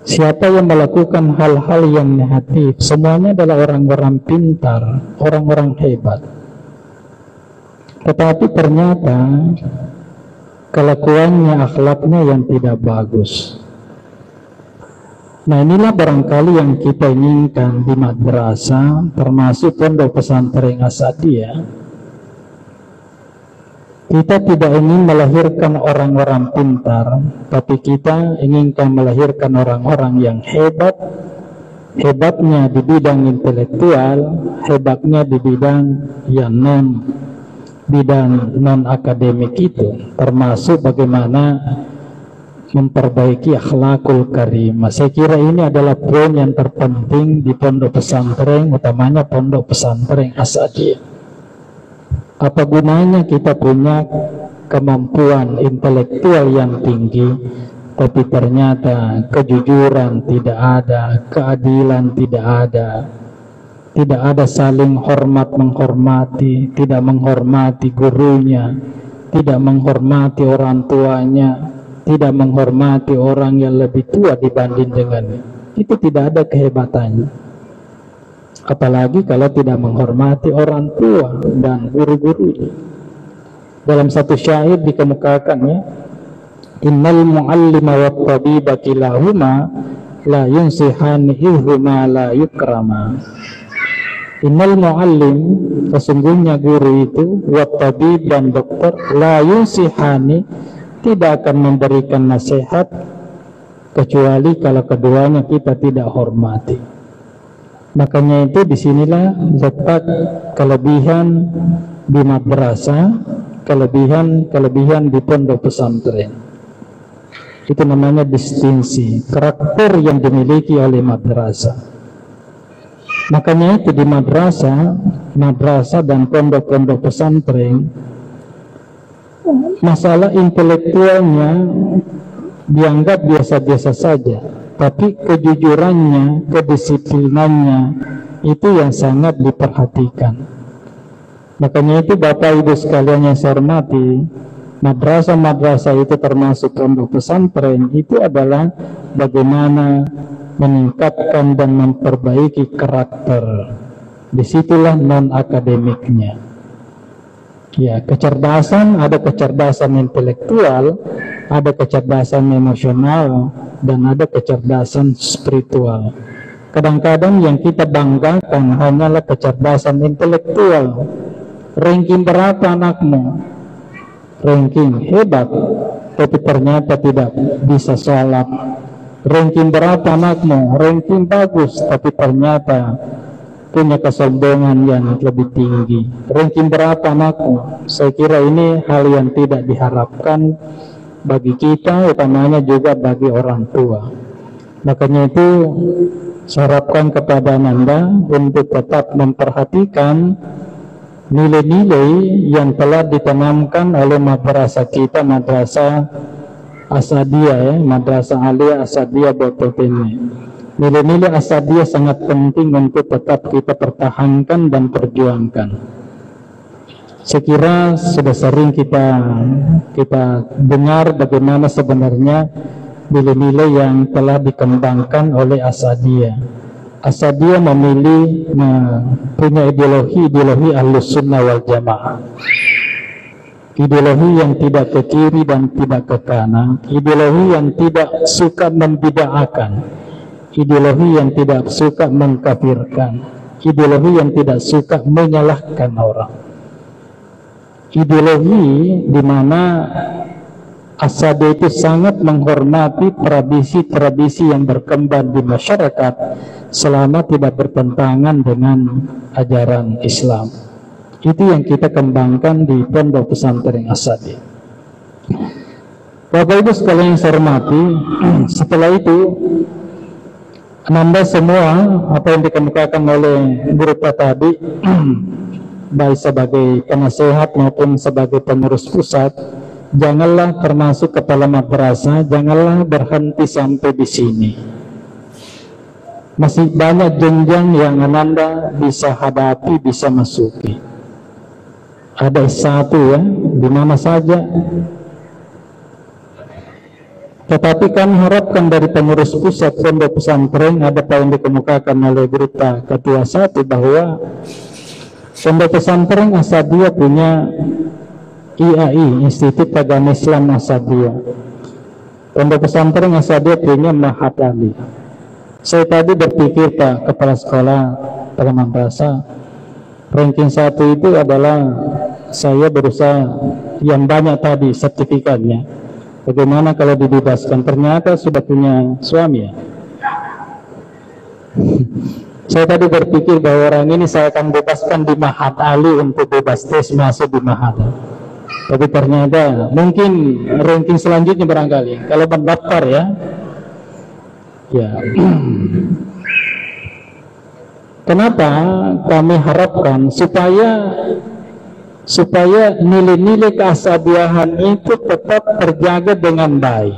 Siapa yang melakukan hal-hal yang negatif, semuanya adalah orang-orang pintar, orang-orang hebat. Tetapi ternyata kelakuannya, akhlaknya yang tidak bagus. Nah inilah barangkali yang kita inginkan di madrasah, termasuk pondok pesantren Asadiyah. Kita tidak ingin melahirkan orang-orang pintar, tapi kita inginkan melahirkan orang-orang yang hebat, hebatnya di bidang intelektual, hebatnya di bidang yang non akademik itu, termasuk bagaimana memperbaiki akhlakul karimah. Saya kira ini adalah poin yang terpenting di pondok pesantren, utamanya pondok pesantren Asadiyah. Apa gunanya kita punya kemampuan intelektual yang tinggi, tapi ternyata kejujuran tidak ada, keadilan tidak ada saling hormat menghormati, tidak menghormati gurunya, tidak menghormati orang tuanya, tidak menghormati orang yang lebih tua dibanding dengannya. itu tidak ada kehebatannya. Apalagi kalau tidak menghormati orang tua dan guru-gurunya. Dalam satu syair dikemukakan ya, innal muallima wat tabiba kilahuma la yunsihani ihuma la yukrama. Innal muallim, sesungguhnya guru itu, wat tabib dan dokter, la yunsihani, tidak akan memberikan nasihat kecuali kalau keduanya kita tidak hormati. Makanya itu disinilah letak kelebihan di madrasah, kelebihan di pondok pesantren. Itu namanya distingsi, karakter yang dimiliki oleh madrasah. Makanya itu di madrasah dan pondok-pondok pesantren, masalah intelektualnya dianggap biasa-biasa saja, tapi kejujurannya, kedisiplinannya itu yang sangat diperhatikan. Makanya itu Bapak Ibu sekalian yang saya hormati, madrasah-madrasah itu termasuk pondok pesantren itu adalah bagaimana meningkatkan dan memperbaiki karakter. Disitulah non-akademiknya. Ya, kecerdasan, ada kecerdasan intelektual, ada kecerdasan emosional, dan ada kecerdasan spiritual. Kadang-kadang yang kita banggakan hanyalah kecerdasan intelektual. Ranking berapa anakmu? Ranking hebat, tapi ternyata tidak bisa sholat. Ranking berapa anakmu? Ranking bagus, tapi ternyata punya kesombongan yang lebih tinggi. Ranking berapa anakmu? Saya kira ini hal yang tidak diharapkan bagi kita, utamanya juga bagi orang tua. Makanya itu saya harapkan kepada Anda untuk tetap memperhatikan nilai-nilai yang telah ditanamkan oleh madrasah kita, madrasah Asadiyah, madrasah Aliyah Asadiyah Bototene. Nilai-nilai Asadiyah sangat penting untuk tetap kita pertahankan dan perjuangkan. Saya kira sudah sering kita dengar bagaimana sebenarnya nilai-nilai yang telah dikembangkan oleh Asadiyah. Asadiyah punya ideologi Ahlus Sunnah wal Jamaah. Ideologi yang tidak ke kiri dan tidak ke kanan, ideologi yang tidak suka membid'ahkan, ideologi yang tidak suka mengkafirkan, ideologi yang tidak suka menyalahkan orang. Ideologi di mana Asadiyah itu sangat menghormati tradisi-tradisi yang berkembang di masyarakat selama tidak bertentangan dengan ajaran Islam. Itu yang kita kembangkan di pondok pesantren Asadiyah. Bapak Ibu sekalian yang saya hormati, setelah itu Anda semua apa yang dikemukakan oleh guru tadi, baik sebagai penasehat maupun sebagai pengurus pusat, janganlah termasuk kepala madrasah, janganlah berhenti sampai di sini. Masih banyak jenjang yang Anda bisa hadapi, bisa masuki. Ada S1 ya, di mana saja. Tetapi kami harapkan dari pengurus pusat pondok pesantren, ada apa yang dikemukakan oleh berita ketua 1, bahwa pondok pesantren Asadiyah punya IAI, Institut Agama Islam Asadiyah. Pondok pesantren Asadiyah punya Mahat Ali. Saya tadi berpikir Pak Kepala Sekolah pada madrasah, ranking 1 itu adalah saya berusaha yang banyak tadi sertifikatnya. Bagaimana kalau dibebaskan? Ternyata sudah punya suami ya. Saya tadi berpikir bahwa orang ini saya akan bebaskan di Mahat Ali untuk bebas tes masuk di Mahat. Tapi ternyata mungkin ranking selanjutnya barangkali kalau mendaftar ya. Ya. Kenapa kami harapkan supaya nilai-nilai keasadiahan itu tetap terjaga dengan baik.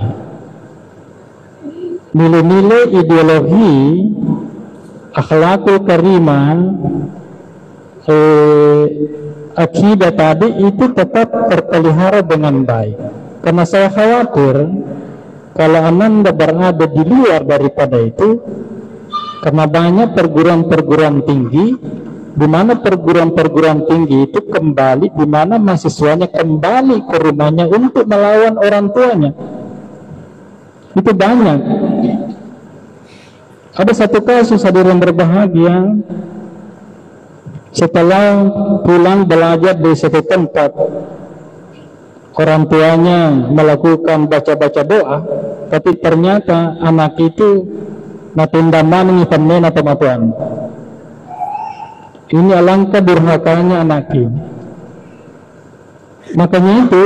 Nilai-nilai ideologi akhlakul karimah, akidah tadi itu tetap terpelihara dengan baik. Karena saya khawatir kalau Anda berada di luar daripada itu, Karena banyak perguruan-perguruan tinggi, di mana perguruan-perguruan tinggi itu kembali, di mana mahasiswanya kembali ke rumahnya untuk melawan orang tuanya. Itu banyak. Ada satu kasus hadirin berbahagia, setelah pulang belajar di satu tempat, orang tuanya melakukan baca-baca doa, tapi ternyata anak itu natindaman ni pemena pematuan. Ini alangkah durhakanya anak ini. Makanya itu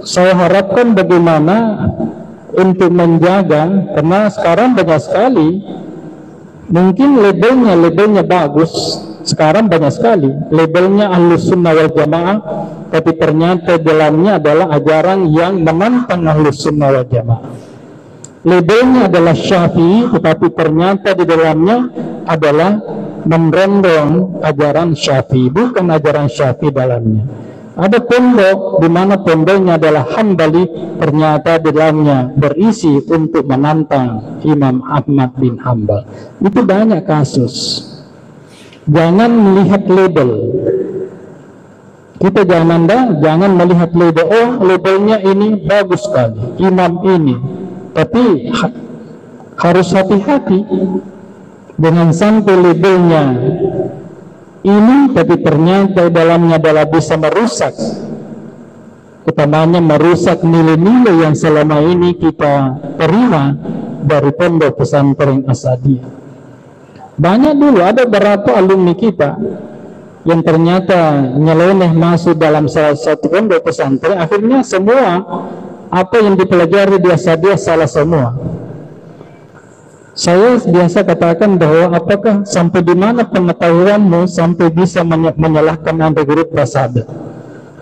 saya harapkan bagaimana untuk menjaga, karena sekarang banyak sekali, mungkin labelnya bagus, sekarang banyak sekali labelnya Ahlus Sunnah wal Jamaah, tapi ternyata dalamnya adalah ajaran yang menantang Ahlus Sunnah wal Jamaah. Labelnya adalah Syafi'i, tetapi ternyata di dalamnya adalah menrendong ajaran Syafi'i, bukan ajaran Syafi'i dalamnya. Ada pondok di mana pondoknya adalah Hambali, ternyata di dalamnya berisi untuk menantang Imam Ahmad bin Hanbal. Itu banyak kasus. Jangan melihat label. Kita jangan melihat label. Oh, labelnya ini bagus sekali, imam ini. Tapi harus hati-hati dengan sampai labelnya ini, tapi ternyata dalamnya adalah bisa merusak, utamanya merusak nilai-nilai yang selama ini kita terima dari pondok pesantren Asadiyah. Banyak dulu ada beberapa alumni kita yang ternyata nyeleneh masuk dalam salah satu pondok pesantren, akhirnya semua apa yang dipelajari di Asadiyah salah semua. Saya biasa katakan bahwa apakah sampai di mana pengetahuanmu sampai bisa menyalahkan Anda guru Prasada?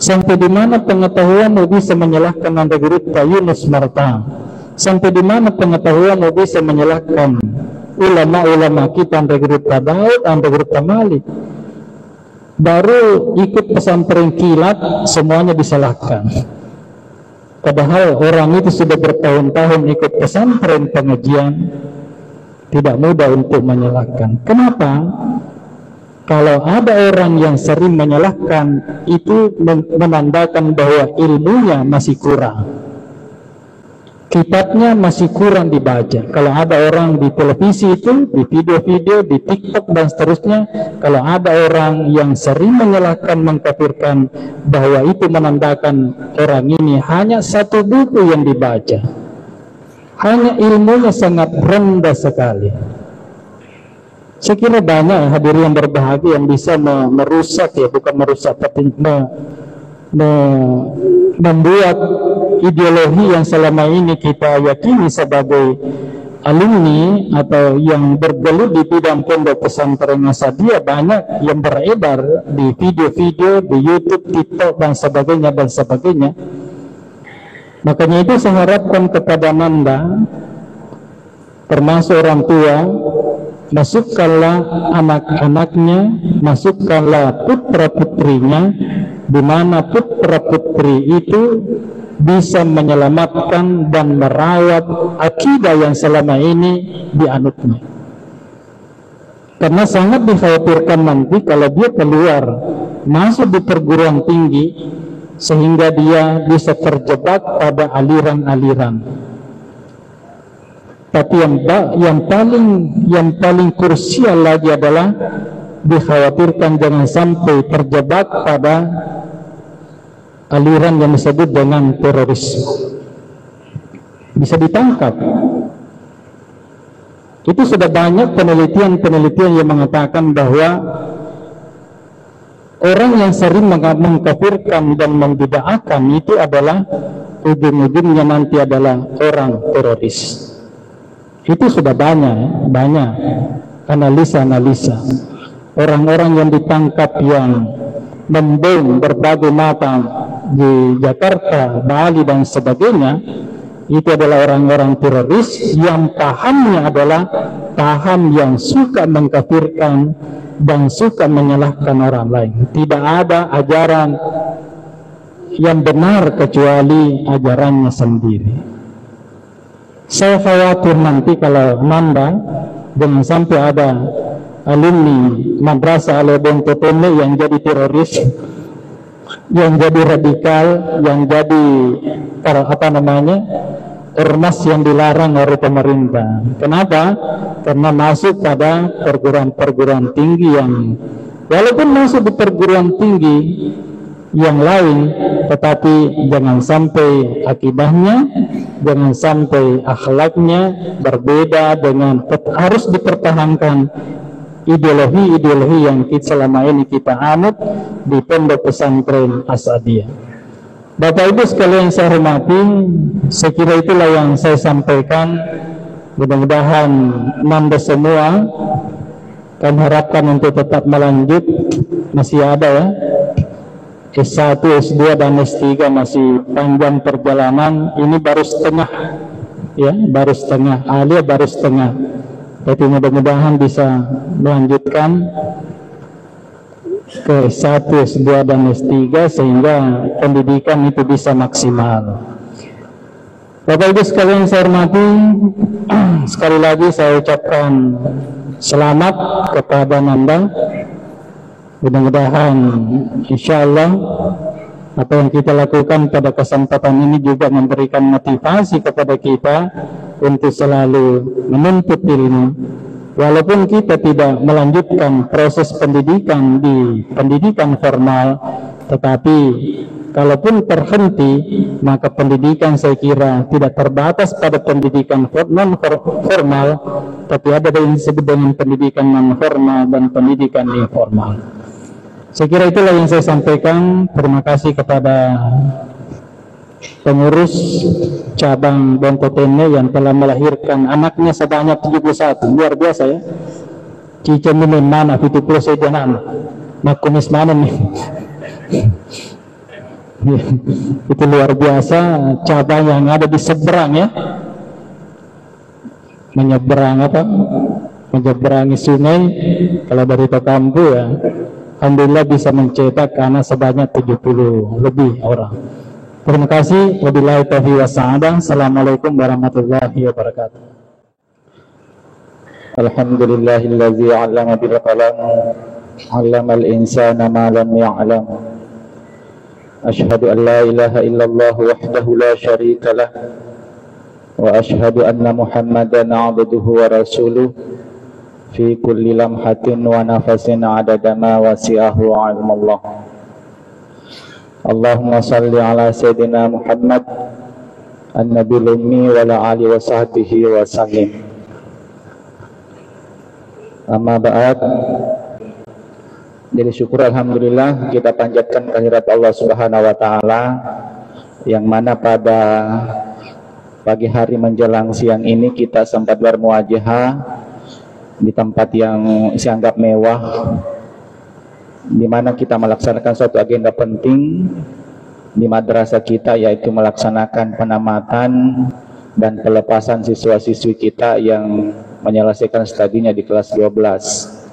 Sampai di mana pengetahuanmu bisa menyalahkan Anda guru Yunus Marta? Sampai di mana pengetahuanmu bisa menyalahkan ulama-ulama kita, Anda guru Daud, Anda guru Malik? Baru ikut pesantren kilat semuanya disalahkan. Padahal orang itu sudah bertahun-tahun ikut pesantren pengajian. Tidak mudah untuk menyalahkan. Kenapa? Kalau ada orang yang sering menyalahkan, itu menandakan bahwa ilmunya masih kurang, kitabnya masih kurang dibaca. Kalau ada orang di televisi itu, di video-video, di TikTok dan seterusnya, kalau ada orang yang sering menyalahkan, mengkafirkan, bahwa itu menandakan orang ini hanya satu buku yang dibaca, hanya ilmunya sangat rendah sekali. Saya kira banyak hadirin yang berbahagia yang bisa merusak, ya bukan merusak, tapi membuat ideologi yang selama ini kita yakini sebagai alumni atau yang bergelut di bidang pondok pesantren Asadiyah, banyak yang beredar di video-video di YouTube, TikTok dan sebagainya dan sebagainya. Makanya itu saya harapkan kepada Anda, termasuk orang tua, masukkanlah anak-anaknya, masukkanlah putra-putrinya, di mana putra-putri itu bisa menyelamatkan dan merawat akidah yang selama ini dianutnya. Karena sangat dikhawatirkan nanti kalau dia keluar masuk di perguruan tinggi, sehingga dia bisa terjebak pada aliran-aliran. Tapi yang paling krusial lagi adalah dikhawatirkan jangan sampai terjebak pada aliran yang disebut dengan terorisme. Bisa ditangkap. Itu sudah banyak penelitian-penelitian yang mengatakan bahwa orang yang sering mengkafirkan dan membid'ahkan itu adalah ujung-ujungnya nanti adalah orang teroris. Itu sudah banyak analisa-analisa. Orang-orang yang ditangkap yang membom berbagai macam di Jakarta, Bali dan sebagainya, itu adalah orang-orang teroris yang pahamnya adalah paham yang suka mengkafirkan dan suka menyalahkan orang lain. Tidak ada ajaran yang benar kecuali ajarannya sendiri. Saya khawatir nanti kalau Nanda jangan sampai ada alumni Madrasah Al-Bentotene yang jadi teroris, yang jadi radikal, yang jadi ormas yang dilarang oleh pemerintah. Kenapa? Karena masuk pada perguruan-perguruan tinggi yang walaupun masuk di perguruan tinggi yang lain, tetapi jangan sampai akibahnya, jangan sampai akhlaknya berbeda dengan, harus dipertahankan ideologi-ideologi yang selama ini kita anut di pondok pesantren Asadiyah. Bapak Ibu sekalian saya hormati, saya kira itulah yang saya sampaikan. Mudah-mudahan Nanda semua kami harapkan untuk tetap melanjut, masih ada ya, S1, S2 dan S3 masih panjang perjalanan. Ini baru setengah ya, baru setengah, alia baru setengah. Tapi mudah-mudahan bisa melanjutkan ke S1, S2 dan S3 sehingga pendidikan itu bisa maksimal. Bapak Ibu sekalian saya hormati, sekali lagi saya ucapkan selamat kepada Nanda. Mudah-mudahan insya Allah apa yang kita lakukan pada kesempatan ini juga memberikan motivasi kepada kita untuk selalu menuntut ilmu. Walaupun kita tidak melanjutkan proses pendidikan di pendidikan formal, tetapi kalaupun terhenti, maka pendidikan saya kira tidak terbatas pada pendidikan non formal, tapi ada yang disebut dengan pendidikan non formal dan pendidikan informal. Saya kira itulah yang saya sampaikan. Terima kasih kepada pengurus cabang Bentotene yang telah melahirkan anaknya sebanyak 71. Luar biasa ya. Cica ini mana itu plus sejanan makunis mana nih. Itu luar biasa, cabang yang ada di seberang ya, menyeberangi sungai. Kalau dari Tokampu ya, alhamdulillah bisa mencetak anak sebanyak 70 lebih orang. Terima kasih. Wabillahi taufiq wassalaam. Assalamualaikum warahmatullahi wabarakatuh. Alhamdulillahillazi 'allama bil qalam 'allamal insana ma lam ya'lam. Asyhadu an la ilaha illallah wahdahu la syarika lah wa asyhadu anna Muhammadan 'abduhu wa rasuluh fi kulli lamhatin wa nafasin 'adada ma wasi'ahu 'ilmullah. Allahumma salli ala sayyidina Muhammad an-nabiyil ummi wa ala alihi wa sahbihi wa sallim. Amma ba'd. Jadi syukur alhamdulillah kita panjatkan kehadirat Allah Subhanahu wa taala yang mana pada pagi hari menjelang siang ini kita sempat bermuajahah di tempat yang saya anggap mewah, di mana kita melaksanakan suatu agenda penting di madrasah kita, yaitu melaksanakan penamatan dan pelepasan siswa-siswi kita yang menyelesaikan studinya di kelas 12.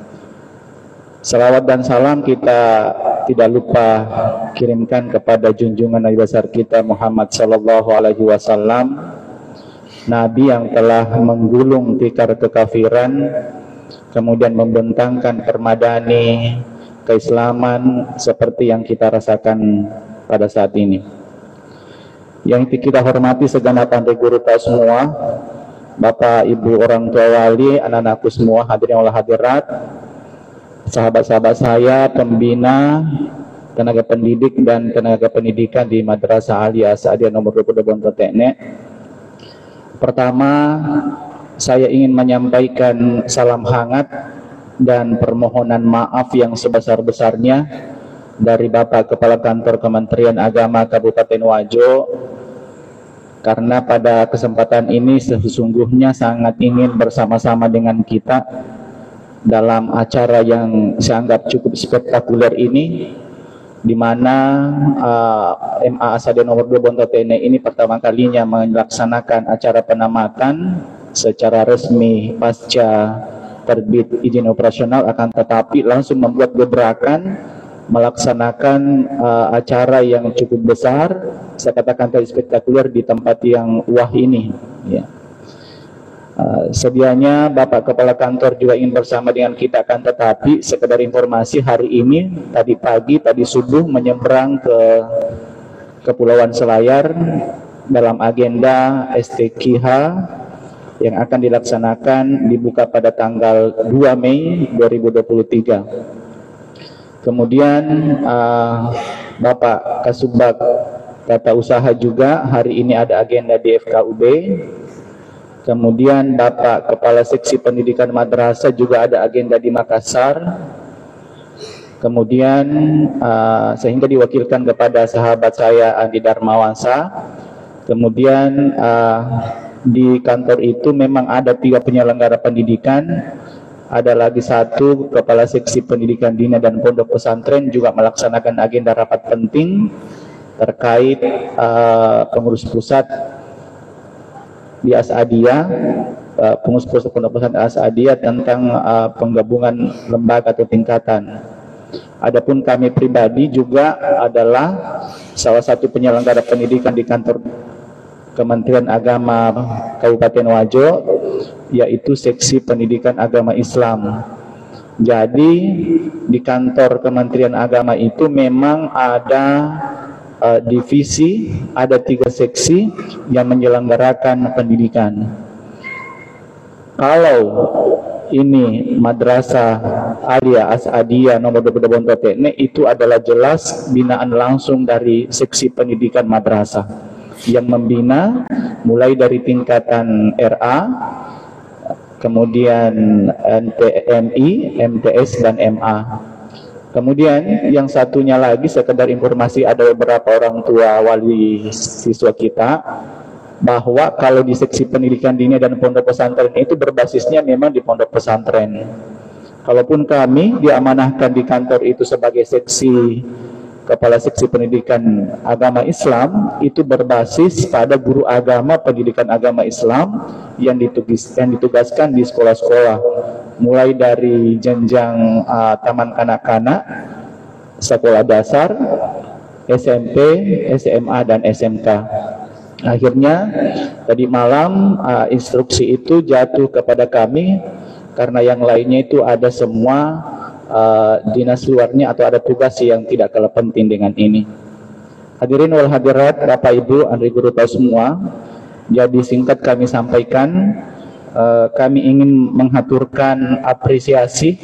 Salawat dan salam kita tidak lupa kirimkan kepada junjungan Nabi besar kita Muhammad sallallahu alaihi wasallam, Nabi yang telah menggulung tikar kekafiran, kemudian membentangkan permadani keislaman seperti yang kita rasakan pada saat ini. Yang kita hormati segenap pandai guru kita semua, Bapak, Ibu, orang tua wali, anak-anakku semua, hadirin wal hadirat, sahabat-sahabat saya, pembina, tenaga pendidik dan tenaga pendidikan di Madrasah Aliyah Asadiyah nomor 20 Bentotene. Pertama, saya ingin menyampaikan salam hangat dan permohonan maaf yang sebesar-besarnya dari Bapak Kepala Kantor Kementerian Agama Kabupaten Wajo, karena pada kesempatan ini sesungguhnya sangat ingin bersama-sama dengan kita dalam acara yang saya anggap cukup spektakuler ini, di mana MA Asadiyah nomor 2 Bentotene ini pertama kalinya melaksanakan acara penamatan secara resmi pasca terbit izin operasional, akan tetapi langsung membuat gebrakan melaksanakan acara yang cukup besar, saya katakan tadi spektakuler, di tempat yang wah ini ya. Sedianya Bapak Kepala Kantor juga ingin bersama dengan kita, akan tetapi sekedar informasi hari ini tadi pagi, tadi subuh menyeberang ke Kepulauan Selayar dalam agenda STQH yang akan dilaksanakan dibuka pada tanggal 2 Mei 2023. Kemudian Bapak Kasubag Tata Usaha juga hari ini ada agenda di FKUB. Kemudian Bapak Kepala Seksi Pendidikan Madrasah juga ada agenda di Makassar. Kemudian sehingga diwakilkan kepada sahabat saya Andi Darmawansa. Kemudian di kantor itu memang ada 3 penyelenggara pendidikan. Ada lagi 1 Kepala Seksi Pendidikan Dina dan Pondok Pesantren juga melaksanakan agenda rapat penting terkait pengurus pusat di Asadiyah, pengurus pusat Pondok Pesantren Asadiyah tentang penggabungan lembaga atau tingkatan. Adapun kami pribadi juga adalah salah satu penyelenggara pendidikan di kantor Kementerian Agama Kabupaten Wajo, yaitu Seksi Pendidikan Agama Islam. Jadi di kantor Kementerian Agama itu memang ada divisi, ada 3 seksi yang menyelenggarakan pendidikan. Kalau ini Madrasah Alia Asadiyah nomor 22 Bonto Tekne, itu adalah jelas binaan langsung dari Seksi Pendidikan Madrasah yang membina mulai dari tingkatan RA, kemudian NTMI, MTS, dan MA. Kemudian yang satunya lagi, sekedar informasi, ada beberapa orang tua wali siswa kita bahwa kalau di Seksi Pendidikan Dini dan Pondok Pesantren itu berbasisnya memang di pondok pesantren. Kalaupun kami diamanahkan di kantor itu sebagai seksi Kepala Seksi Pendidikan Agama Islam, itu berbasis pada guru agama pendidikan agama Islam yang ditugaskan di sekolah-sekolah, mulai dari jenjang taman kanak-kanak, sekolah dasar, SMP, SMA, dan SMK. Akhirnya tadi malam instruksi itu jatuh kepada kami karena yang lainnya itu ada semua dinas luarnya atau ada tugas yang tidak kalah penting dengan ini. Hadirin wal hadirat, Bapak Ibu, Andri Guru tahu semua. Jadi singkat kami sampaikan, kami ingin menghaturkan apresiasi,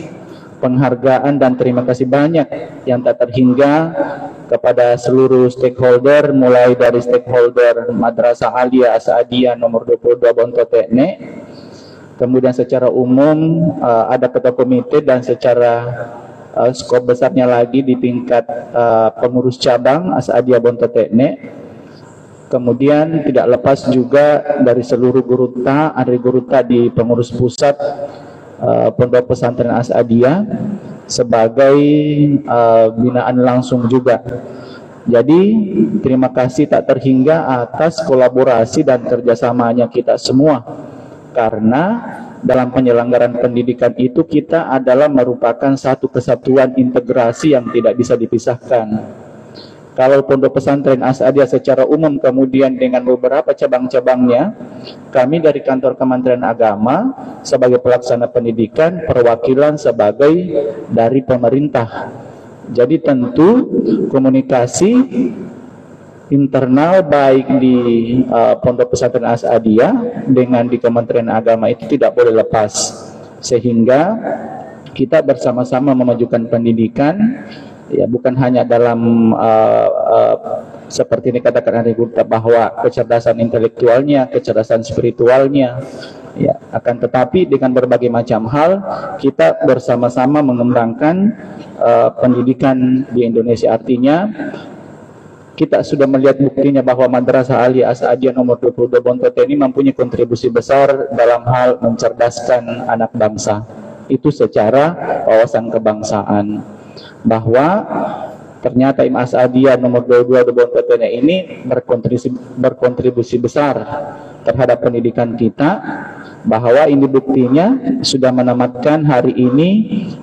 penghargaan, dan terima kasih banyak yang tak terhingga kepada seluruh stakeholder, mulai dari stakeholder Madrasah Alia Asadiyah nomor 22 Bonto Tekne, kemudian secara umum ada ketua komite, dan secara skop besarnya lagi di tingkat pengurus cabang Asadiyah Bonto Tekne. Kemudian tidak lepas juga dari seluruh guruta, Andri Guruta di pengurus pusat Pondok Pesantren Asadiyah sebagai binaan langsung juga. Jadi terima kasih tak terhingga atas kolaborasi dan kerjasamanya kita semua, karena dalam penyelenggaraan pendidikan itu kita adalah merupakan satu kesatuan integrasi yang tidak bisa dipisahkan. Kalau Pondok Pesantren Asadiyah secara umum, kemudian dengan beberapa cabang-cabangnya, kami dari kantor Kementerian Agama sebagai pelaksana pendidikan, perwakilan sebagai dari pemerintah. Jadi tentu komunikasi internal baik di Pondok Pesantren Asadiyah dengan di Kementerian Agama itu tidak boleh lepas, sehingga kita bersama-sama memajukan pendidikan. Ya, bukan hanya dalam seperti ini katakan Andri Gurta bahwa kecerdasan intelektualnya, kecerdasan spiritualnya, ya, akan tetapi dengan berbagai macam hal kita bersama-sama mengembangkan pendidikan di Indonesia. Artinya kita sudah melihat buktinya bahwa Madrasah Alia Asadiyah nomor 22 Bonto ini mempunyai kontribusi besar dalam hal mencerdaskan anak bangsa. Itu secara wawasan kebangsaan. Bahwa ternyata Im Asadiyah nomor 22 Bonto ini berkontribusi besar terhadap pendidikan kita, bahwa ini buktinya sudah menamatkan hari ini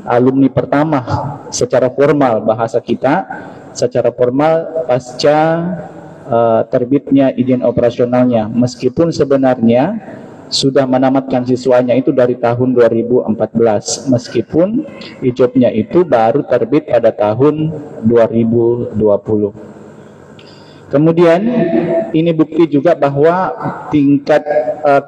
alumni pertama secara formal bahasa kita, secara formal pasca terbitnya izin operasionalnya. Meskipun sebenarnya sudah menamatkan siswanya itu dari tahun 2014, meskipun ijobnya itu baru terbit pada tahun 2020. Kemudian ini bukti juga bahwa tingkat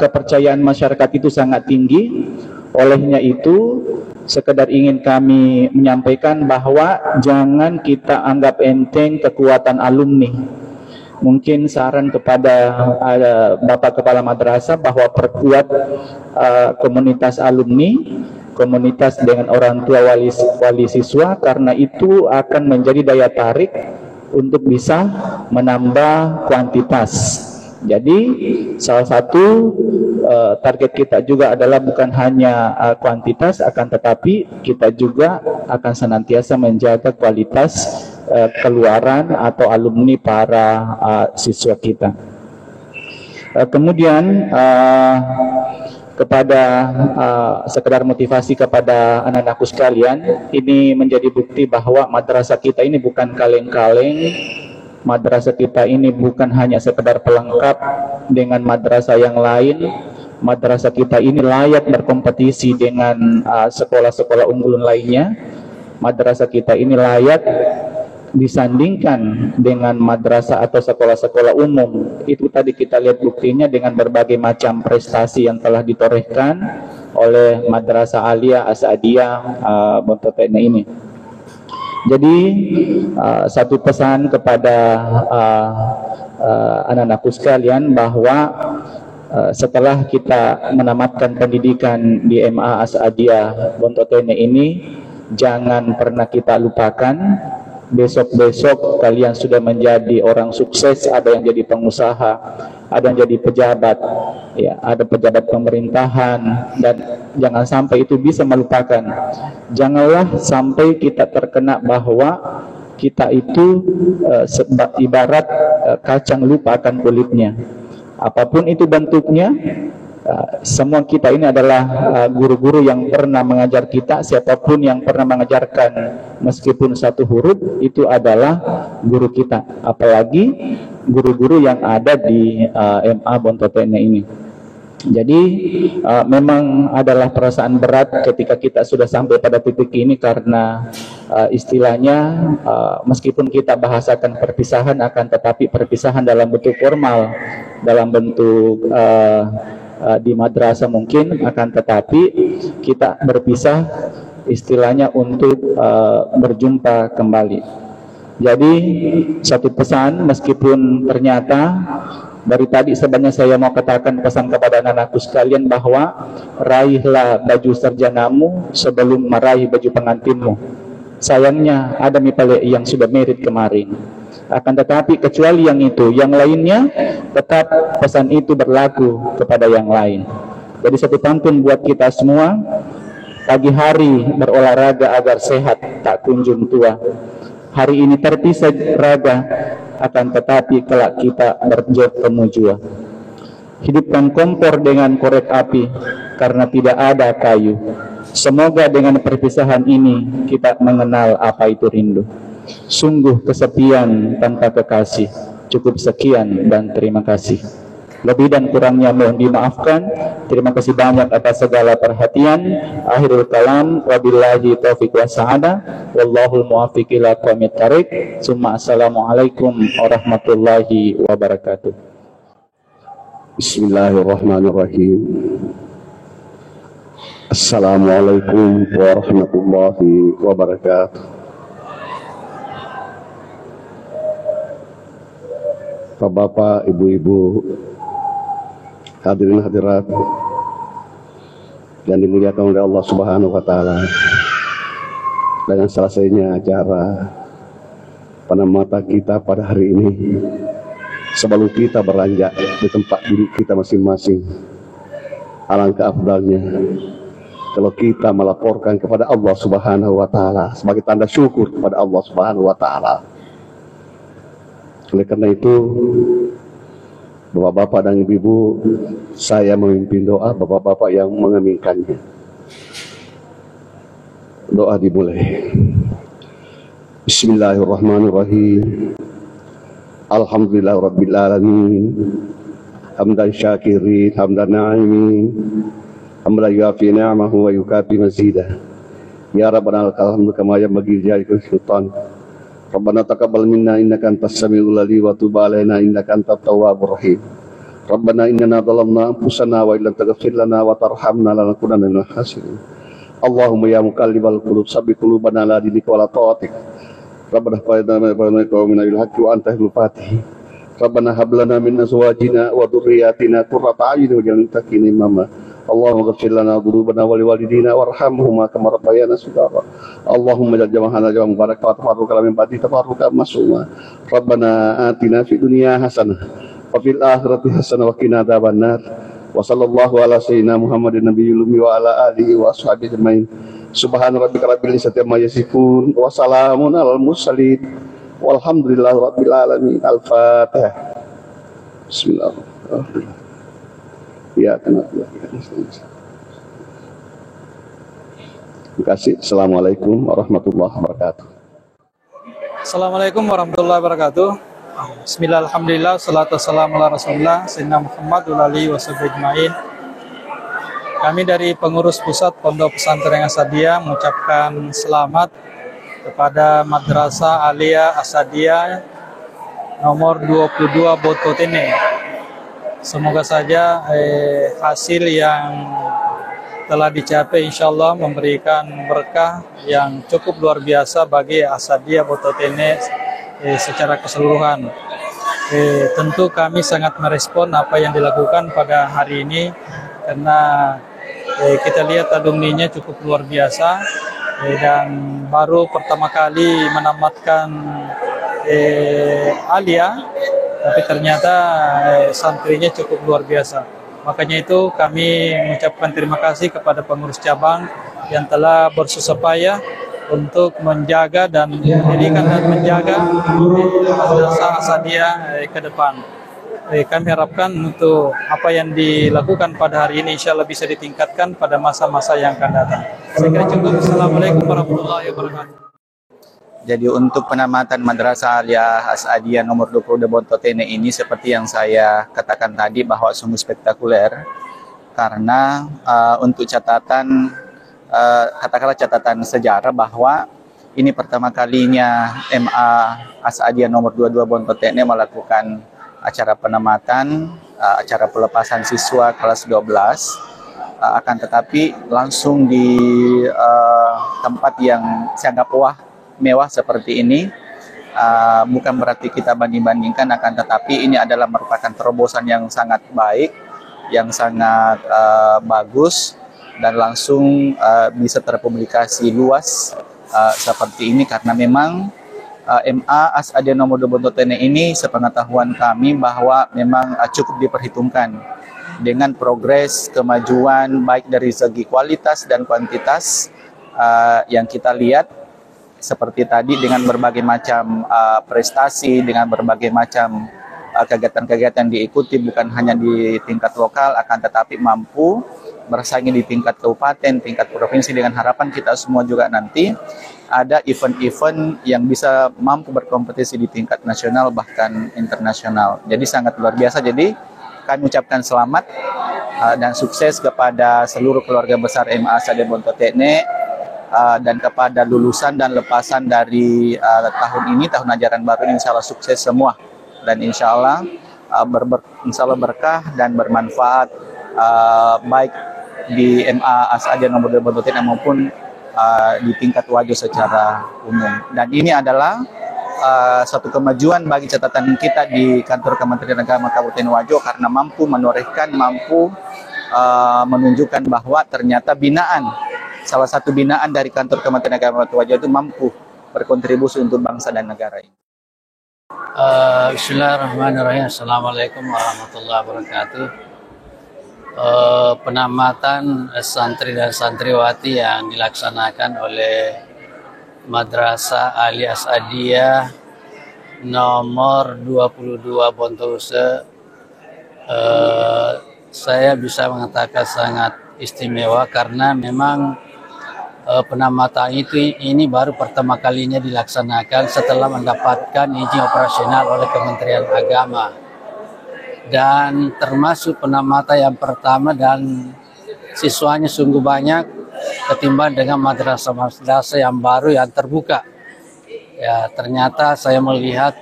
kepercayaan masyarakat itu sangat tinggi. Olehnya itu sekedar ingin kami menyampaikan bahwa jangan kita anggap enteng kekuatan alumni. Mungkin saran kepada Bapak Kepala Madrasah bahwa perkuat komunitas alumni, komunitas dengan orang tua wali siswa, karena itu akan menjadi daya tarik untuk bisa menambah kuantitas. Jadi salah satu target kita juga adalah bukan hanya kuantitas, akan tetapi kita juga akan senantiasa menjaga kualitas keluaran atau alumni para siswa kita. Kemudian kepada sekedar motivasi kepada anak-anakku sekalian, ini menjadi bukti bahwa madrasah kita ini bukan kaleng-kaleng. Madrasah kita ini bukan hanya sekedar pelengkap dengan madrasah yang lain. Madrasah kita ini layak berkompetisi dengan sekolah-sekolah unggulan lainnya. Madrasah kita ini layak disandingkan dengan madrasah atau sekolah-sekolah umum. Itu tadi kita lihat buktinya dengan berbagai macam prestasi yang telah ditorehkan oleh Madrasah Aliyah Asadiyah Bontotene ini. Jadi satu pesan kepada anak-anakku sekalian bahwa setelah kita menamatkan pendidikan di MA Asadiyah Bontotene ini, jangan pernah kita lupakan besok-besok kalian sudah menjadi orang sukses, ada yang jadi pengusaha, ada yang jadi pejabat, ya, ada pejabat pemerintahan, dan jangan sampai itu bisa melupakan. Janganlah sampai kita terkena bahwa kita itu ibarat kacang lupa akan kulitnya. Apapun itu bentuknya, semua kita ini adalah guru-guru yang pernah mengajar kita. Siapapun yang pernah mengajarkan meskipun satu huruf, itu adalah guru kita. Apalagi guru-guru yang ada di MA Bontotene ini. Jadi memang adalah perasaan berat ketika kita sudah sampai pada titik ini, karena istilahnya meskipun kita bahasakan perpisahan, akan tetapi perpisahan dalam bentuk formal, dalam bentuk di madrasah mungkin, akan tetapi kita berpisah istilahnya untuk berjumpa kembali. Jadi satu pesan, meskipun ternyata dari tadi sebenarnya saya mau katakan pesan kepada anak-anakku sekalian bahwa raihlah baju sarjanamu sebelum meraih baju pengantinmu. Sayangnya ada mipale yang sudah merit kemarin. Akan tetapi kecuali yang itu, yang lainnya tetap pesan itu berlaku kepada yang lain. Jadi satu pantun buat kita semua, pagi hari berolahraga agar sehat tak kunjung tua. Hari ini terpisah raga, akan tetapi kelak kita berjob kemujua. Hidupkan kompor dengan korek api, karena tidak ada kayu. Semoga dengan perpisahan ini kita mengenal apa itu rindu. Sungguh kesepian tanpa kekasih. Cukup sekian dan terima kasih. Lebih dan kurangnya mohon dimaafkan. Terima kasih banyak atas segala perhatian. Akhirul kalam, wabillahi taufiq wa sa'adah, wallahul muwaffiq ila aqwamit thariq. Summa assalamualaikum warahmatullahi wabarakatuh. Bismillahirrahmanirrahim. Assalamualaikum warahmatullahi wabarakatuh. Bapak, ibu-ibu, hadirin hadirat yang dimuliakan oleh Allah Subhanahu wa taala. Dengan selesainya acara penamatan kita pada hari ini, sebelum kita beranjak di tempat duduk kita masing-masing, alangkah afdalnya kalau kita melaporkan kepada Allah Subhanahu wa taala sebagai tanda syukur kepada Allah Subhanahu wa taala. Oleh karena itu, Bapak-bapak dan Ibu-ibu, saya memimpin doa, Bapak-bapak yang mengaminkannya. Doa dimulai. Bismillahirrahmanirrahim. Alhamdulillahirabbil alamin. hamdan syakirin, hamdan na'imin, hamdan yuafi ni'amahu wa yukafi mazidah. Ya Rabbana lakal hamdu kama yanbaghi li jalikal sultan. Rabbana taqabbal minna innaka antas samiul alim wa tub alaina innaka antat tawwabur rahim. Rabbana innana zalamna anfusana wa illam taghfir lana wa tarhamna lanakunanna minal khasirin. Allahumma ya muqallibal qulub sabbit qulubana ala dinika wa ala ta'atik. Rabbana fa'idna min al-haqqi wa anta ahlul fatih. Rabbana hab lana min azwajina wa dhurriyyatina qurrata a'yun waj'alna lil muttaqina imama. Allahumma ghfir lana dhunubana wa liwalidina warhamhuma kama rabbayana shighara. Allahumma ja'al jama'ana jama'an mubarak wa tafarruqa min ba'di tafarruqa mas'uma. Rabbana atina fid dunya hasanah wa fil akhirati hasanah wa qina adzabannar. Wa sallallahu ala sayyidina Muhammadin nabiyil ummi wa ala alihi wa ashabihi ajmain. Subhana rabbika rabbil izzati amma yasifun wa salamun alal mursalin walhamdulillahi rabbil alamin. Al-Fatihah. Bismillahirrahmanirrahim. Ya, terima kasih. Assalamualaikum warahmatullahi wabarakatuh. Assalamualaikum warahmatullahi wabarakatuh. Bismillah, alhamdulillah, salatu wassalamu ala rasulullah sayyidina Muhammad wa alihi washabihi ajmain. Kami dari pengurus pusat Pondok Pesantren Asadiyah mengucapkan selamat kepada Madrasah Aliyah Asadiyah nomor 22 Bototene. Semoga saja hasil yang telah dicapai insya Allah memberikan berkah yang cukup luar biasa bagi Asadiyah Bototene secara keseluruhan. Tentu kami sangat merespon apa yang dilakukan pada hari ini karena kita lihat alumninya cukup luar biasa dan baru pertama kali menamatkan Aliyah, tapi ternyata santrinya cukup luar biasa. Makanya itu kami mengucapkan terima kasih kepada pengurus cabang yang telah bersusah payah untuk menjaga dan mendirikan dan menjaga Madrasah Asadiyah ke depan. Kami harapkan untuk apa yang dilakukan pada hari ini insya Allah bisa ditingkatkan pada masa-masa yang akan datang. Saya kira cukup. Assalamualaikum warahmatullahi wabarakatuh. Jadi untuk penamatan Madrasah Aliyah Asadiyah nomor 22 Bototene ini seperti yang saya katakan tadi bahwa sungguh spektakuler karena untuk catatan katakanlah catatan sejarah bahwa ini pertama kalinya MA Asadiyah nomor 22 Bototene melakukan acara penamatan, acara pelepasan siswa kelas 12 akan tetapi langsung di tempat yang saya anggap mewah seperti ini. Bukan berarti kita banding-bandingkan, akan tetapi ini adalah merupakan terobosan yang sangat baik, yang sangat bagus dan langsung bisa terpublikasi luas seperti ini karena memang MA Asadiyah nomor 2 Bototene ini sepengetahuan kami bahwa memang cukup diperhitungkan dengan progres kemajuan baik dari segi kualitas dan kuantitas yang kita lihat seperti tadi dengan berbagai macam prestasi, dengan berbagai macam kegiatan-kegiatan diikuti bukan hanya di tingkat lokal akan tetapi mampu bersaing di tingkat kabupaten, tingkat provinsi dengan harapan kita semua juga nanti ada event-event yang bisa mampu berkompetisi di tingkat nasional bahkan internasional. Jadi sangat luar biasa. Jadi kami ucapkan selamat dan sukses kepada seluruh keluarga besar MA Asadiyah Bototene dan kepada lulusan dan lepasan dari tahun ini, tahun ajaran baru ini insya Allah sukses semua dan insya Allah berkah dan bermanfaat baik di MA Asadiyah nomor 2 Bototene maupun di tingkat Wajo secara umum. Dan ini adalah suatu kemajuan bagi catatan kita di kantor Kementerian Agama Kabupaten Wajo karena mampu menorehkan, mampu menunjukkan bahwa ternyata salah satu binaan dari kantor Kementerian Agama Kabupaten Wajo itu mampu berkontribusi untuk bangsa dan negara ini. Bismillahirrahmanirrahim. Assalamualaikum warahmatullahi wabarakatuh. Penamatan santri dan santriwati yang dilaksanakan oleh Madrasah Aliyah Asadiyah nomor 22 Bontouse, saya bisa mengatakan sangat istimewa karena memang penamatan ini baru pertama kalinya dilaksanakan setelah mendapatkan izin operasional oleh Kementerian Agama. dan termasuk penamatan yang pertama dan siswanya sungguh banyak ketimbang dengan madrasah-madrasah yang baru yang terbuka. Ya, ternyata saya melihat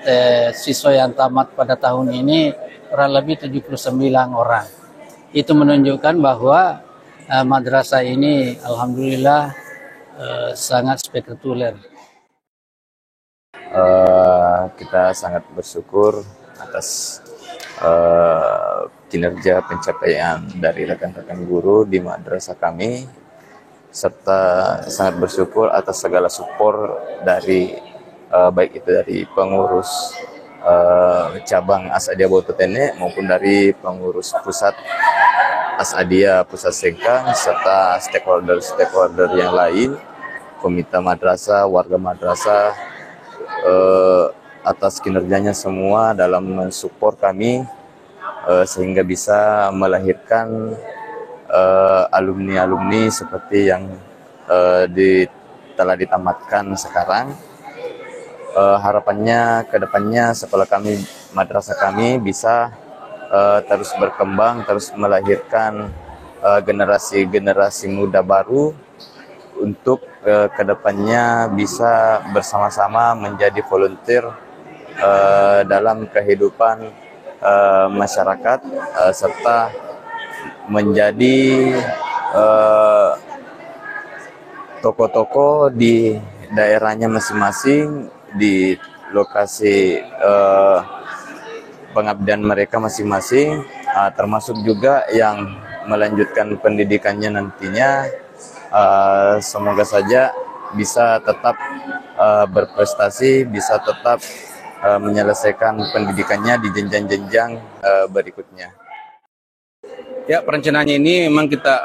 siswa yang tamat pada tahun ini kurang lebih 79 orang. Itu menunjukkan bahwa madrasah ini alhamdulillah sangat spektakuler. Kita sangat bersyukur atas kinerja pencapaian dari rekan-rekan guru di madrasah kami, serta sangat bersyukur atas segala support dari baik itu dari pengurus cabang Asadiyah Bontotene maupun dari pengurus pusat Asadiyah Pusat Sengkang, serta stakeholder yang lain, komite madrasah, warga madrasah, atas kinerjanya semua dalam mensupport kami sehingga bisa melahirkan alumni-alumni seperti yang telah ditamatkan sekarang. Harapannya ke depannya sekolah kami, madrasah kami bisa terus berkembang, terus melahirkan generasi-generasi muda baru untuk kedepannya bisa bersama-sama menjadi volunteer dalam kehidupan masyarakat, serta menjadi tokoh-tokoh di daerahnya masing-masing, di lokasi pengabdian mereka masing-masing, termasuk juga yang melanjutkan pendidikannya nantinya. Semoga saja bisa tetap berprestasi, bisa tetap menyelesaikan pendidikannya di jenjang-jenjang berikutnya. Ya, perencanaannya ini memang kita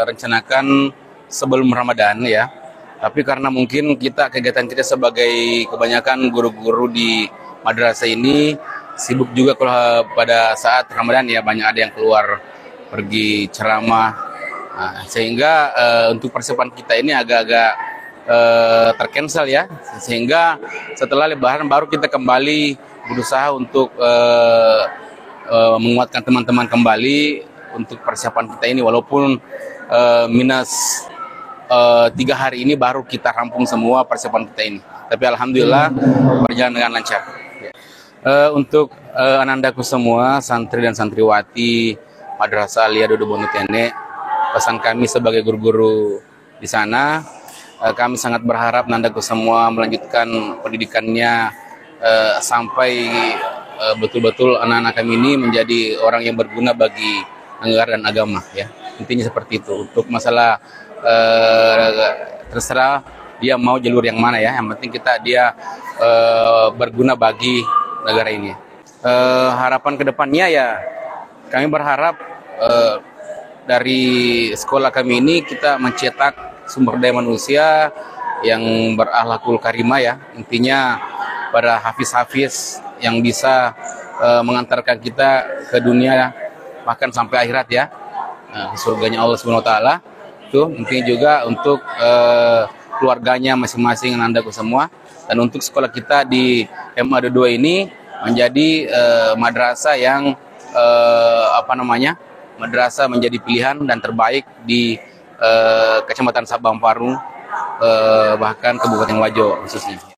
rencanakan sebelum Ramadan ya. Tapi karena mungkin kegiatan kita sebagai kebanyakan guru-guru di madrasah ini sibuk juga kalau pada saat Ramadan ya, banyak ada yang keluar pergi ceramah. Sehingga untuk persiapan kita ini agak-agak tercancel ya, sehingga setelah Lebaran baru kita kembali berusaha untuk menguatkan teman-teman kembali untuk persiapan kita ini, walaupun minus 3 hari ini baru kita rampung semua persiapan kita ini, tapi alhamdulillah berjalan dengan lancar. Untuk anandaku semua, santri dan santriwati Madrasah Aliyah Dodo Bontotene, pesan kami sebagai guru-guru di sana, kami sangat berharap nandaku semua melanjutkan pendidikannya sampai betul-betul anak-anak kami ini menjadi orang yang berguna bagi negara dan agama ya. Intinya seperti itu. Untuk masalah terserah dia mau jalur yang mana ya, yang penting dia berguna bagi negara ini. Harapan kedepannya ya, kami berharap dari sekolah kami ini kita mencetak sumber daya manusia yang berakhlakul karimah ya, intinya para hafiz-hafiz yang bisa mengantarkan kita ke dunia bahkan sampai akhirat ya, surganya Allah Subhanahu wa taala. Itu intinya juga untuk keluarganya masing-masing anandaku semua, dan untuk sekolah kita di MA 22 ini menjadi madrasah yang madrasah menjadi pilihan dan terbaik di Kecamatan Sabang Paru, bahkan Kabupaten Wajo khususnya.